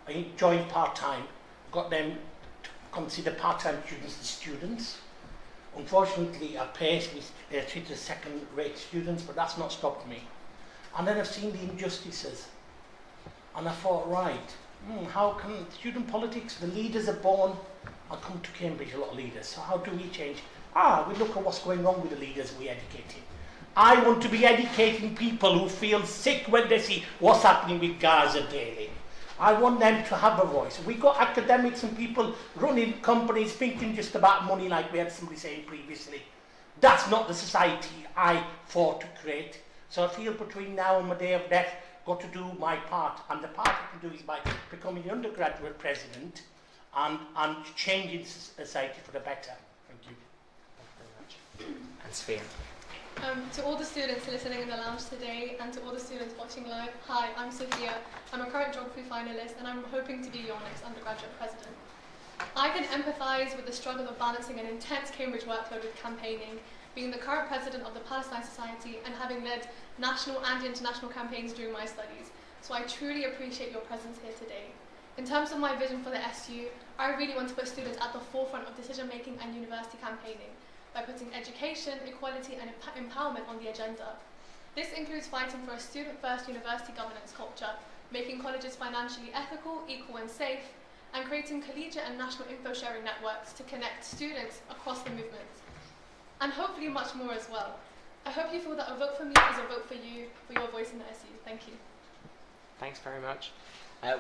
I joined part-time, got them to consider part-time students as students. Unfortunately, at PACE, we treated as second-rate students, but that's not stopped me. And then I've seen the injustices. And I thought, right, how can student politics, the leaders are born, I come to Cambridge, a lot of leaders, so how do we change? We look at what's going on with the leaders we're educating. I want to be educating people who feel sick when they see what's happening with Gaza daily. I want them to have a voice. We got academics and people running companies thinking just about money, like we had somebody saying previously. That's not the society I fought to create. So I feel between now and my day of death, got to do my part, and the part I can do is by becoming the undergraduate president and changing society for the better. Thank you. Thank you very much. And Sophia. To all the students listening in the lounge today and to all the students watching live, hi, I'm Sophia. I'm a current geography finalist and I'm hoping to be your next undergraduate president. I can empathise with the struggle of balancing an intense Cambridge workload with campaigning, being the current president of the Palestine Society and having led national and international campaigns during my studies. So I truly appreciate your presence here today. In terms of my vision for the SU, I really want to put students at the forefront of decision making and university campaigning by putting education, equality and empowerment on the agenda. This includes fighting for a student-first university governance culture, making colleges financially ethical, equal and safe, and creating collegiate and national info-sharing networks to connect students across the movement. And hopefully much more as well. I hope you feel that a vote for me is a vote for you, for your voice in the SU. Thank you. Thanks very much.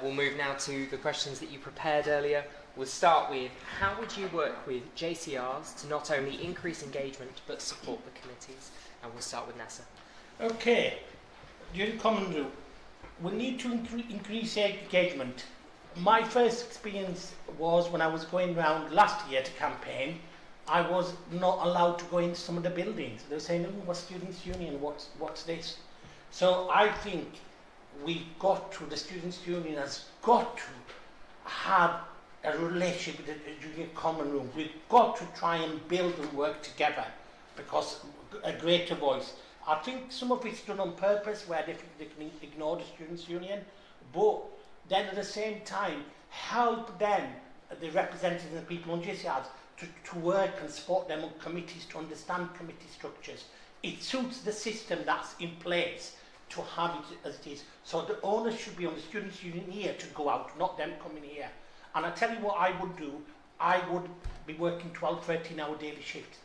We'll move now to the questions that you prepared earlier. We'll start with, how would you work with JCRs to not only increase engagement but support the committees? And we'll start with Nessa. Okay, during common room, we need to increase engagement. My first experience was when I was going around last year to campaign. I was not allowed to go into some of the buildings. They were saying, oh, what's Students' Union, what's this? So I think the Students' Union has got to have a relationship with the junior common room. We've got to try and build and work together because a greater voice. I think some of it's done on purpose where they can ignore the Students' Union, but then at the same time, help them, the representatives and people on JCRs, to work and support them on committees, to understand committee structures. It suits the system that's in place to have it as it is. So the onus should be on the Students' Union here to go out, not them coming here. And I tell you what I would do, I would be working 12, 13-hour daily shifts.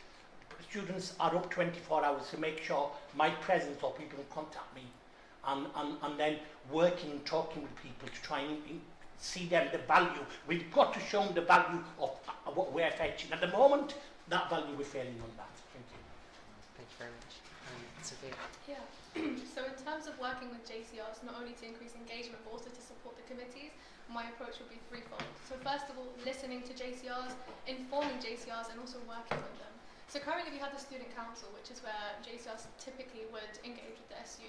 Students are up 24 hours to make sure my presence or people can contact me, and then working and talking with people to try and see them the value. We've got to show them the value of what we're fetching. At the moment, that value we're failing on that. Thank you. Thank you very much. Sophia? Yeah. So in terms of working with JCRs, not only to increase engagement but also to support the committees, my approach would be threefold. So first of all, listening to JCRs, informing JCRs, and also working with them. So currently we have the Student Council, which is where JCRs typically would engage with the SU,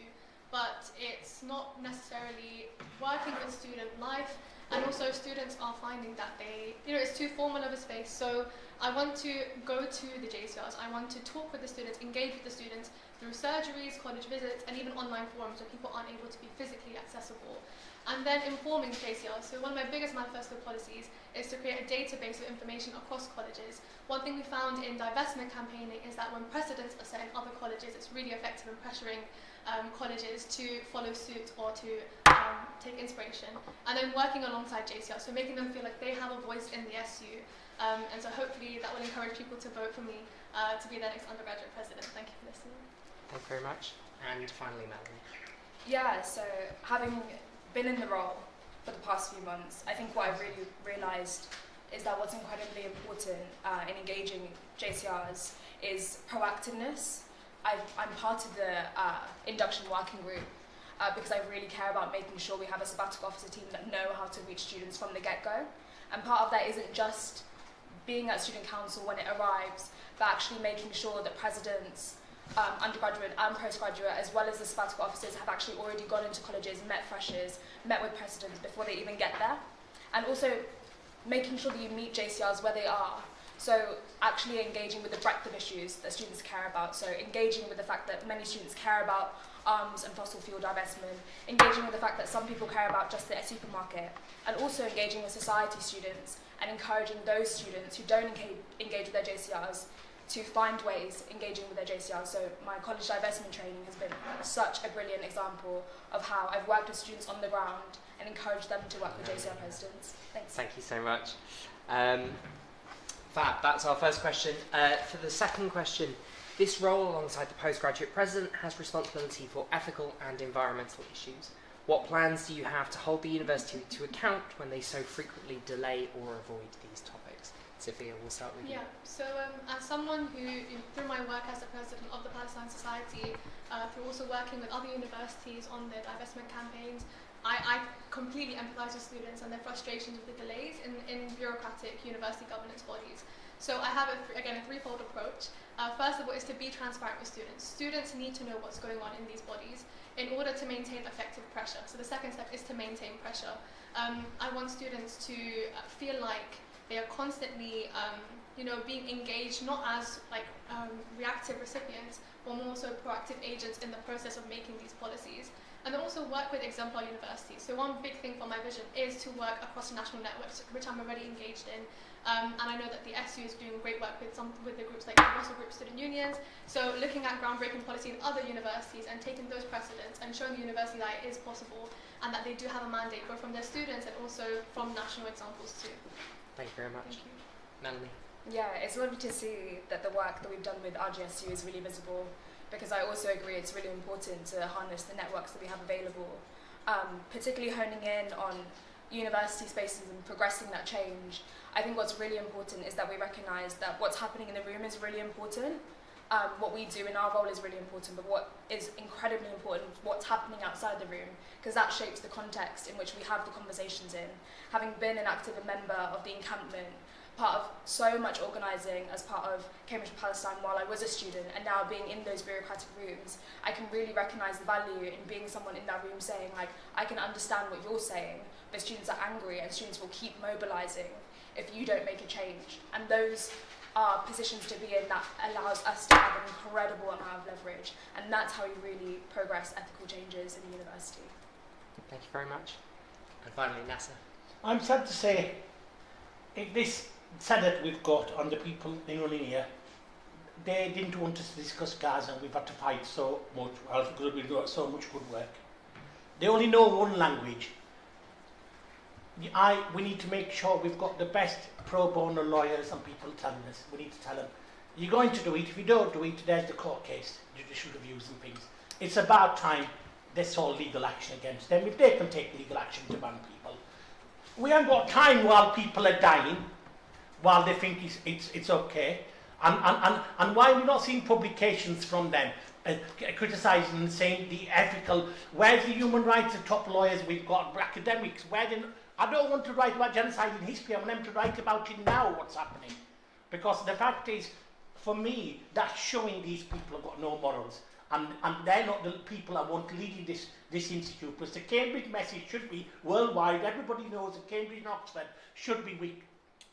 but it's not necessarily working with student life, and also students are finding that it's too formal of a space. So I want to go to the JCRs, I want to talk with the students, engage with the students through surgeries, college visits, and even online forums where people aren't able to be physically accessible. And then informing JCRs. So one of my biggest manifesto policies is to create a database of information across colleges. One thing we found in divestment campaigning is that when precedents are set in other colleges, it's really effective in pressuring colleges to follow suit or to take inspiration. And then working alongside JCRs, so making them feel like they have a voice in the SU. And so hopefully that will encourage people to vote for me to be their next undergraduate president. Thank you for listening. Thank you very much. And finally, Melanie. Yeah, so having been in the role for the past few months, I think what I've really realised is that what's incredibly important in engaging JCRs is proactiveness. I'm part of the induction working group because I really care about making sure we have a sabbatical officer team that know how to reach students from the get-go. And part of that isn't just being at student council when it arrives, but actually making sure that presidents, undergraduate and postgraduate, as well as the sabbatical officers, have actually already gone into colleges, met freshers, met with presidents before they even get there. And also making sure that you meet JCRs where they are. So actually engaging with the breadth of issues that students care about. So engaging with the fact that many students care about arms and fossil fuel divestment, engaging with the fact that some people care about just the supermarket, and also engaging with society students and encouraging those students who don't engage with their JCRs to find ways engaging with their JCRs. So my college divestment training has been such a brilliant example of how I've worked with students on the ground and encouraged them to work with JCR presidents. Thanks. Thank you so much. Fab, that's our first question. For the second question, this role alongside the postgraduate president has responsibility for ethical and environmental issues. What plans do you have to hold the university to account when they so frequently delay or avoid these topics? Sophia, we'll start with you. Yeah, so as someone who, through my work as the president of the Palestine Society, through also working with other universities on their divestment campaigns, I completely empathise with students and their frustrations with the delays in bureaucratic university governance bodies. So I have, a threefold approach. First of all is to be transparent with students. Students need to know what's going on in these bodies in order to maintain effective pressure. So the second step is to maintain pressure. I want students to feel like they are constantly being engaged, not as reactive recipients, but more so proactive agents in the process of making these policies. And then also work with exemplar universities. So one big thing for my vision is to work across national networks, which I'm already engaged in. And I know that the SU is doing great work with the groups like the Russell Group Student Unions. So looking at groundbreaking policy in other universities and taking those precedents and showing the university that it is possible and that they do have a mandate both from their students and also from national examples too. Thank you very much. Thank you. Melanie. Yeah, it's lovely to see that the work that we've done with RGSU is really visible, because I also agree it's really important to harness the networks that we have available, particularly honing in on university spaces and progressing that change. I think what's really important is that we recognise that what's happening in the room is really important. What we do in our role is really important, but what is incredibly important is what's happening outside the room, because that shapes the context in which we have the conversations in. Having been an active member of the encampment, part of so much organising as part of Cambridge Palestine while I was a student, and now being in those bureaucratic rooms, I can really recognise the value in being someone in that room saying, like, I can understand what you're saying, but students are angry and students will keep mobilising if you don't make a change. And those are positions to be in that allows us to have an incredible amount of leverage, and that's how you really progress ethical changes in the university. Thank you very much. And finally, Nasser. I'm sad to say, this Senate we've got and the people in running here, they didn't want us to discuss Gaza and we've had to fight so much, because we've got so much good work. They only know one language. We need to make sure we've got the best pro bono lawyers and people telling us. We need to tell them, you're going to do it. If you don't do it, there's the court case, judicial reviews and things. It's about time they saw legal action against them. If they can take legal action to ban people. We haven't got time while people are dying, while they think it's okay. And why are we not seeing publications from them criticising and saying the ethical, where's the human rights of top lawyers we've got, academics, I don't want to write about genocide in history, I want them to write about it now, what's happening. Because the fact is, for me, that's showing these people have got no morals. And they're not the people I want leading this institute. Because the Cambridge message should be worldwide. Everybody knows that Cambridge and Oxford should be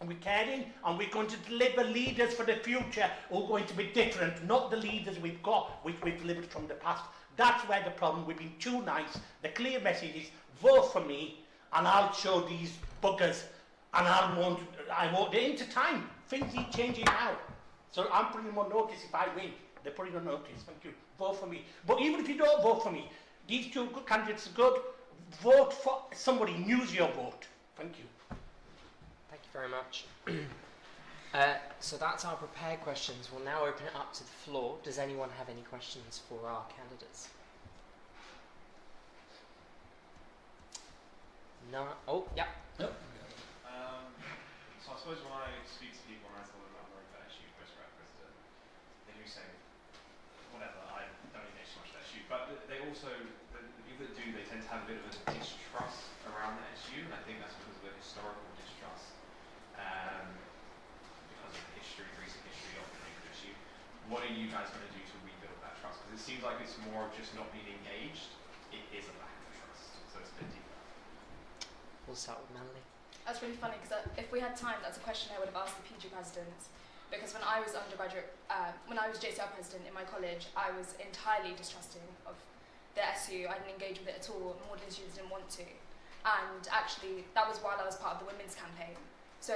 we're caring, and we're going to deliver leaders for the future who are going to be different, not the leaders we've got, which we've delivered from the past. That's where the problem, we've been too nice. The clear message is, vote for me, and I'll show these buggers, and I won't, they're into time. Things need changing now. So I'm putting them on notice if I win. They're putting on notice, thank you. Vote for me. But even if you don't vote for me, these two good candidates are good. Vote for somebody, use your vote. Thank you. Thank you very much. So that's our prepared questions. We'll now open it up to the floor. Does anyone have any questions for our candidates? No. Oh, yeah. So I suppose when I speak to people and I tell them about running for SU postgrad president, they do say, whatever, I don't even know so much about SU. But they also, the people that do, they tend to have a bit of a distrust around the SU, and I think that's because of a historical distrust. Because of the history, recent history of the Cambridge SU. What are you guys going to do to rebuild that trust? Because it seems like it's more of just not being engaged. It is a lack of trust, so it's a bit deeper. We'll start with Melanie. That's really funny because if we had time, that's a question I would have asked the PG presidents. Because when I was when I was JCR president in my college, I was entirely distrusting of the SU. I didn't engage with it at all. More than students didn't want to. And actually, that was while I was part of the women's campaign. So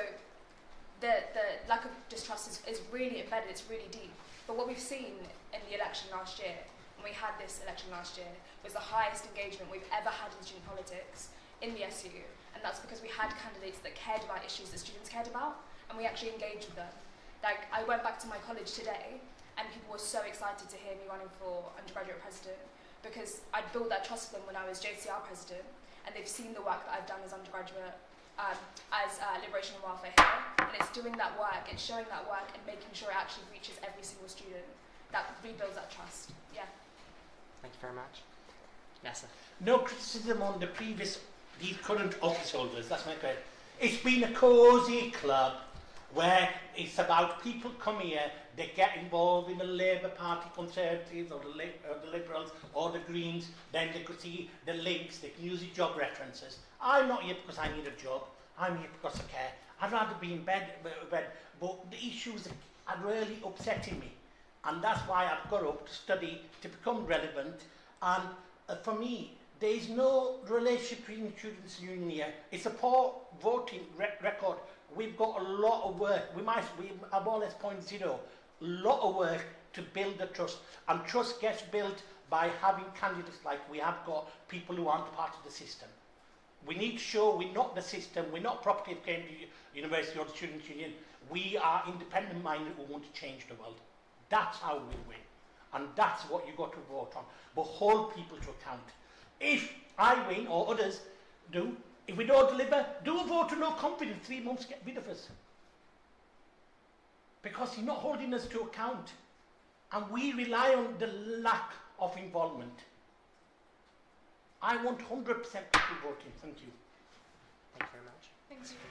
the lack of distrust is really embedded, it's really deep. But what we've seen in the election last year, when we had this election last year, was the highest engagement we've ever had in student politics in the SU. And that's because we had candidates that cared about issues that students cared about, and we actually engaged with them. Like, I went back to my college today, and people were so excited to hear me running for undergraduate president, because I'd built that trust with them when I was JCR president, and they've seen the work that I've done as undergraduate, as Liberation and Welfare here, and it's doing that work, it's showing that work, and making sure it actually reaches every single student. That rebuilds that trust. Yeah. Thank you very much. Nessa. No criticism on these current office holders, that's my question. It's been a cosy club where it's about people come here, they get involved in the Labour Party, Conservatives, or the Liberals, or the Greens, then they could see the links, they can use the job references. I'm not here because I need a job, I'm here because I care. I'd rather be in bed, but the issues are really upsetting me. And that's why I've got up to study, to become relevant, and for me, there is no relationship between students' union here. It's a poor voting record. We've got a lot of work. We are more or less 0.0. A lot of work to build the trust. And trust gets built by having candidates like we have got, people who aren't part of the system. We need to show we're not the system, we're not property of Cambridge University or the Students' Union. We are independent-minded who want to change the world. That's how we win. And that's what you've got to vote on. But hold people to account. If I win, or others do, if we don't deliver, do a vote of no confidence, 3 months, get rid of us. Because you're not holding us to account. And we rely on the lack of involvement. I want 100% people voting. Thank you. Thank you very much. Thank you.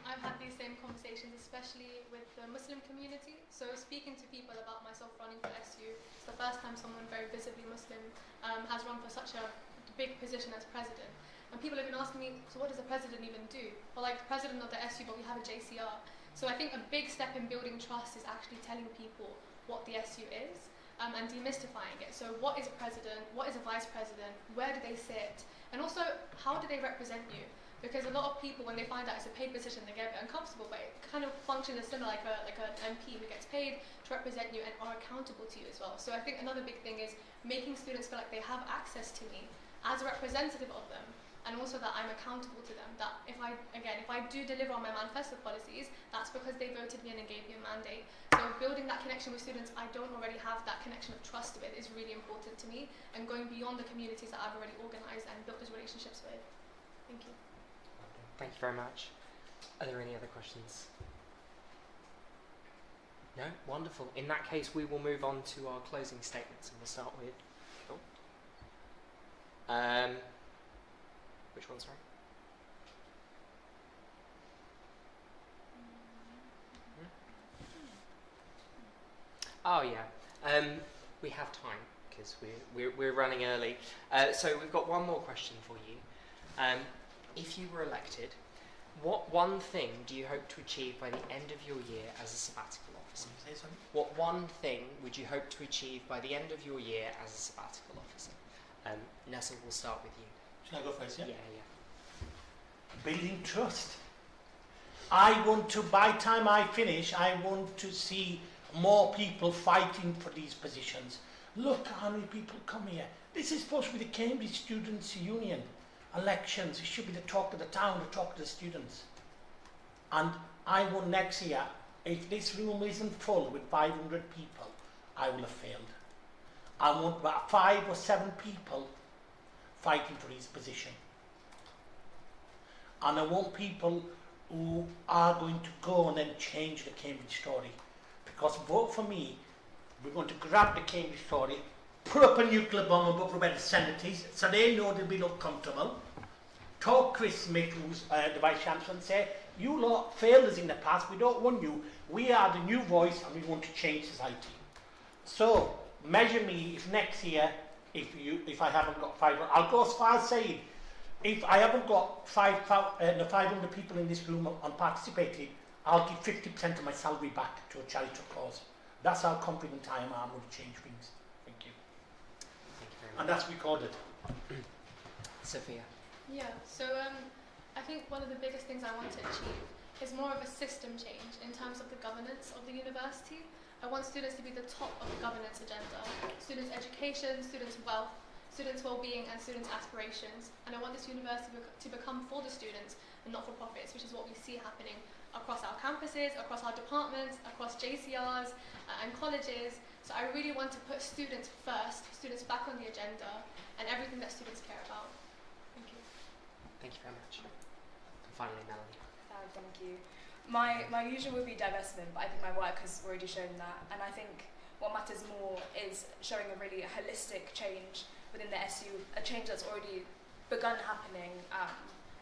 I've had these same conversations, especially with the Muslim community. So speaking to people about myself running for SU, it's the first time someone very visibly Muslim has run for such a big position as president. And people have been asking me, so what does the president even do? Well, like, the president of the SU, but we have a JCR. So I think a big step in building trust is actually telling people what the SU is and demystifying it. So what is a president? What is a vice president? Where do they sit? And also, how do they represent you? Because a lot of people, when they find out it's a paid position, they get a bit uncomfortable, but it kind of functions as similar like an MP who gets paid to represent you and are accountable to you as well. So I think another big thing is making students feel like they have access to me as a representative of them, and also that I'm accountable to them. That if I do deliver on my manifesto policies, that's because they voted me in and gave me a mandate. So building that connection with students I don't already have that connection of trust with is really important to me, and going beyond the communities that I've already organised and built those relationships with. Thank you. Thank you very much. Are there any other questions? No? Wonderful. In that case, we will move on to our closing statements, and we'll start with... which one, sorry? Oh, yeah. We have time, because we're running early. So we've got one more question for you. If you were elected, what one thing do you hope to achieve by the end of your year as a sabbatical officer? Say something? What one thing would you hope to achieve by the end of your year as a sabbatical officer? Nessa, we'll start with you. Should I go first, yeah? Yeah. Building trust. I want to, by the time I finish, I want to see more people fighting for these positions. Look how many people come here. This is supposed to be the Cambridge Students' Union. Elections, it should be the talk of the town, the talk of the students. And I want next year, if this room isn't full with 500 people, I will have failed. I want about 5 or 7 people fighting for his position. And I want people who are going to go and then change the Cambridge story. Because vote for me, we're going to grab the Cambridge story, put up a nuclear bomb above where the Senate is, so they know they'll be not comfortable. Talk Chris Smith, who's the Vice Chancellor, and say, you lot failed us in the past, we don't want you. We are the new voice and we want to change society. So, measure me if next year, if I haven't got 500, I'll go as far as saying, if I haven't got 500 people in this room on participating, I'll give 50% of my salary back to a charitable cause. That's how confident I am I'm going to change things. Thank you. Thank you very much. And that's recorded. Sophia. Yeah, so I think one of the biggest things I want to achieve is more of a system change in terms of the governance of the university. I want students to be the top of the governance agenda. Students' education, students' wealth, students' well-being and students' aspirations. And I want this university to become for the students and not for profits, which is what we see happening across our campuses, across our departments, across JCRs and colleges. So I really want to put students first, students back on the agenda, and everything that students care about. Thank you. Thank you very much. And finally, Melanie. Thank you. My usual would be divestment, but I think my work has already shown that. And I think what matters more is showing a really holistic change within the SU, a change that's already begun happening.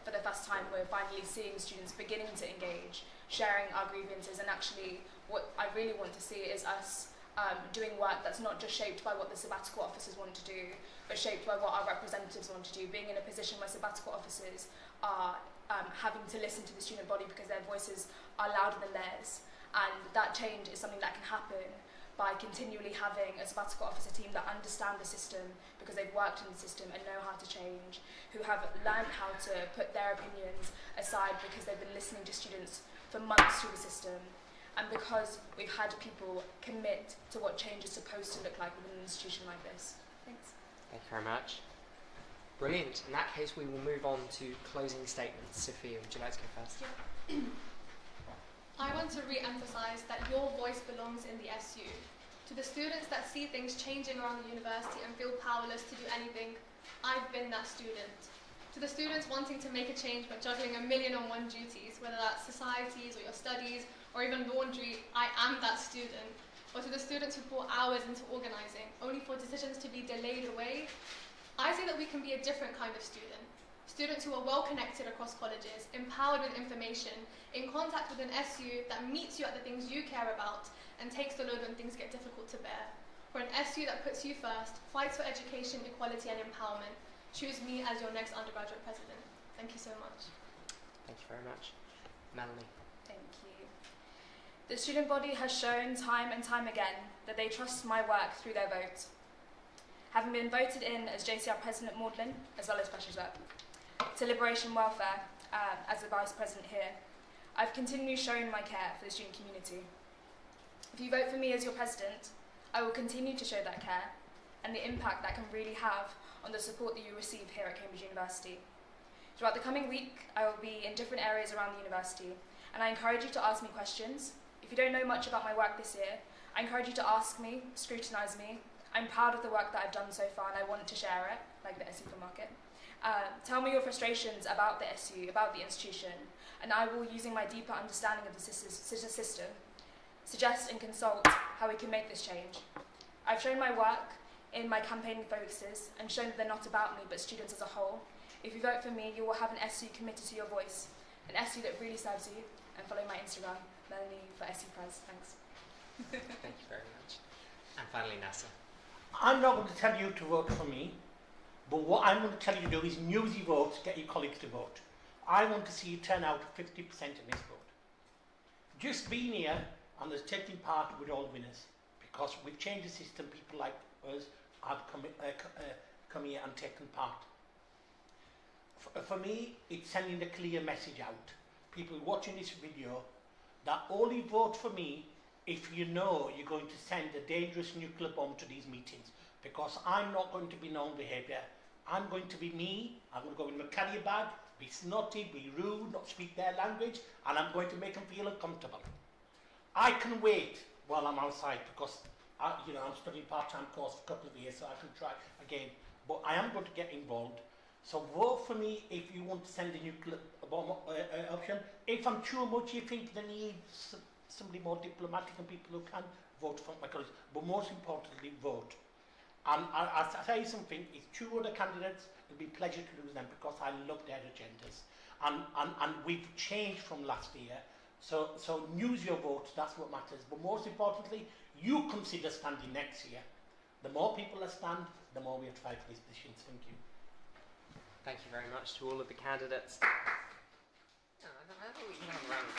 For the first time, we're finally seeing students beginning to engage, sharing our grievances, and actually what I really want to see is us doing work that's not just shaped by what the sabbatical officers want to do, but shaped by what our representatives want to do, being in a position where sabbatical officers are having to listen to the student body because their voices are louder than theirs. And that change is something that can happen by continually having a sabbatical officer team that understand the system because they've worked in the system and know how to change, who have learned how to put their opinions aside because they've been listening to students for months through the system, and because we've had people commit to what change is supposed to look like within an institution like this. Thanks. Thank you very much. Brilliant. In that case, we will move on to closing statements. Sophia, would you like to go first? Yeah. I want to re-emphasise that your voice belongs in the SU. To the students that see things changing around the university and feel powerless to do anything, I've been that student. To the students wanting to make a change but juggling 1,000,001 duties, whether that's societies or your studies or even laundry, I am that student. Or to the students who pour hours into organising, only for decisions to be delayed away, I say that we can be a different kind of student. Students who are well connected across colleges, empowered with information, in contact with an SU that meets you at the things you care about and takes the load when things get difficult to bear. For an SU that puts you first, fights for education, equality and empowerment. Choose me as your next undergraduate president. Thank you so much. Thank you very much. Melanie. Thank you. The student body has shown time and time again that they trust my work through their vote. Having been voted in as JCR President Magdalen, as well as Freshers Rep, to Liberation Welfare, as the Vice President here, I've continually shown my care for the student community. If you vote for me as your President, I will continue to show that care and the impact that can really have on the support that you receive here at Cambridge University. Throughout the coming week, I will be in different areas around the university, and I encourage you to ask me questions. If you don't know much about my work this year, I encourage you to ask me, scrutinise me. I'm proud of the work that I've done so far, and I want to share it, like the SU supermarket. Tell me your frustrations about the SU, about the institution, and I will, using my deeper understanding of the system, suggest and consult how we can make this change. I've shown my work in my campaigning focuses and shown that they're not about me but students as a whole. If you vote for me, you will have an SU committed to your voice, an SU that really serves you, and follow my Instagram, Melanie for SU Prez. Thanks. Thank you very much. And finally, Nasser. I'm not going to tell you to vote for me, but what I'm going to tell you to do is use your votes, get your colleagues to vote. I want to see you turn out 50% in this vote. Just being here and us taking part with all winners, because we've changed the system, people like us have come here and taken part. For me, it's sending a clear message out. People watching this video, that only vote for me if you know you're going to send a dangerous nuclear bomb to these meetings, because I'm not going to be known behaviour. I'm going to be me. I'm going to go in my carrier bag, be snotty, be rude, not speak their language, and I'm going to make them feel uncomfortable. I can wait while I'm outside because I'm studying part-time course for a couple of years, so I can try again. But I am going to get involved. So vote for me if you want to send a nuclear bomb option. If I'm too much, you think they need somebody more diplomatic and people who can vote for my colleagues. But most importantly, vote. And I'll tell you something, if two other candidates, it'll be a pleasure to lose them because I love their agendas. And we've changed from last year. So use your votes, that's what matters. But most importantly, you consider standing next year. The more people that stand, the more we have to fight for these positions. Thank you. Thank you very much to all of the candidates. I thought we could have a round of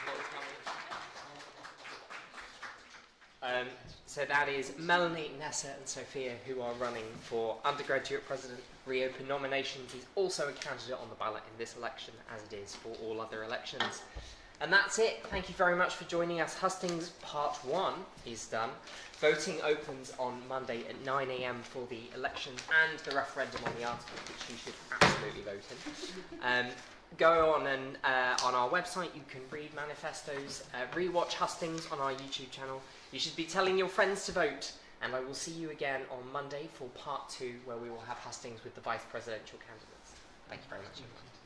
applause. So that is Melanie, Nessa and Sophia who are running for undergraduate president. Reopen nominations is also a candidate on the ballot in this election, as it is for all other elections. And that's it. Thank you very much for joining us. Hustings Part 1 is done. Voting opens on Monday at 9 AM for the election and the referendum on the article, which you should absolutely vote in. Go on and on our website you can read manifestos, rewatch Hustings on our YouTube channel. You should be telling your friends to vote, and I will see you again on Monday for Part 2, where we will have Hustings with the vice presidential candidates. Thank you very much, everyone.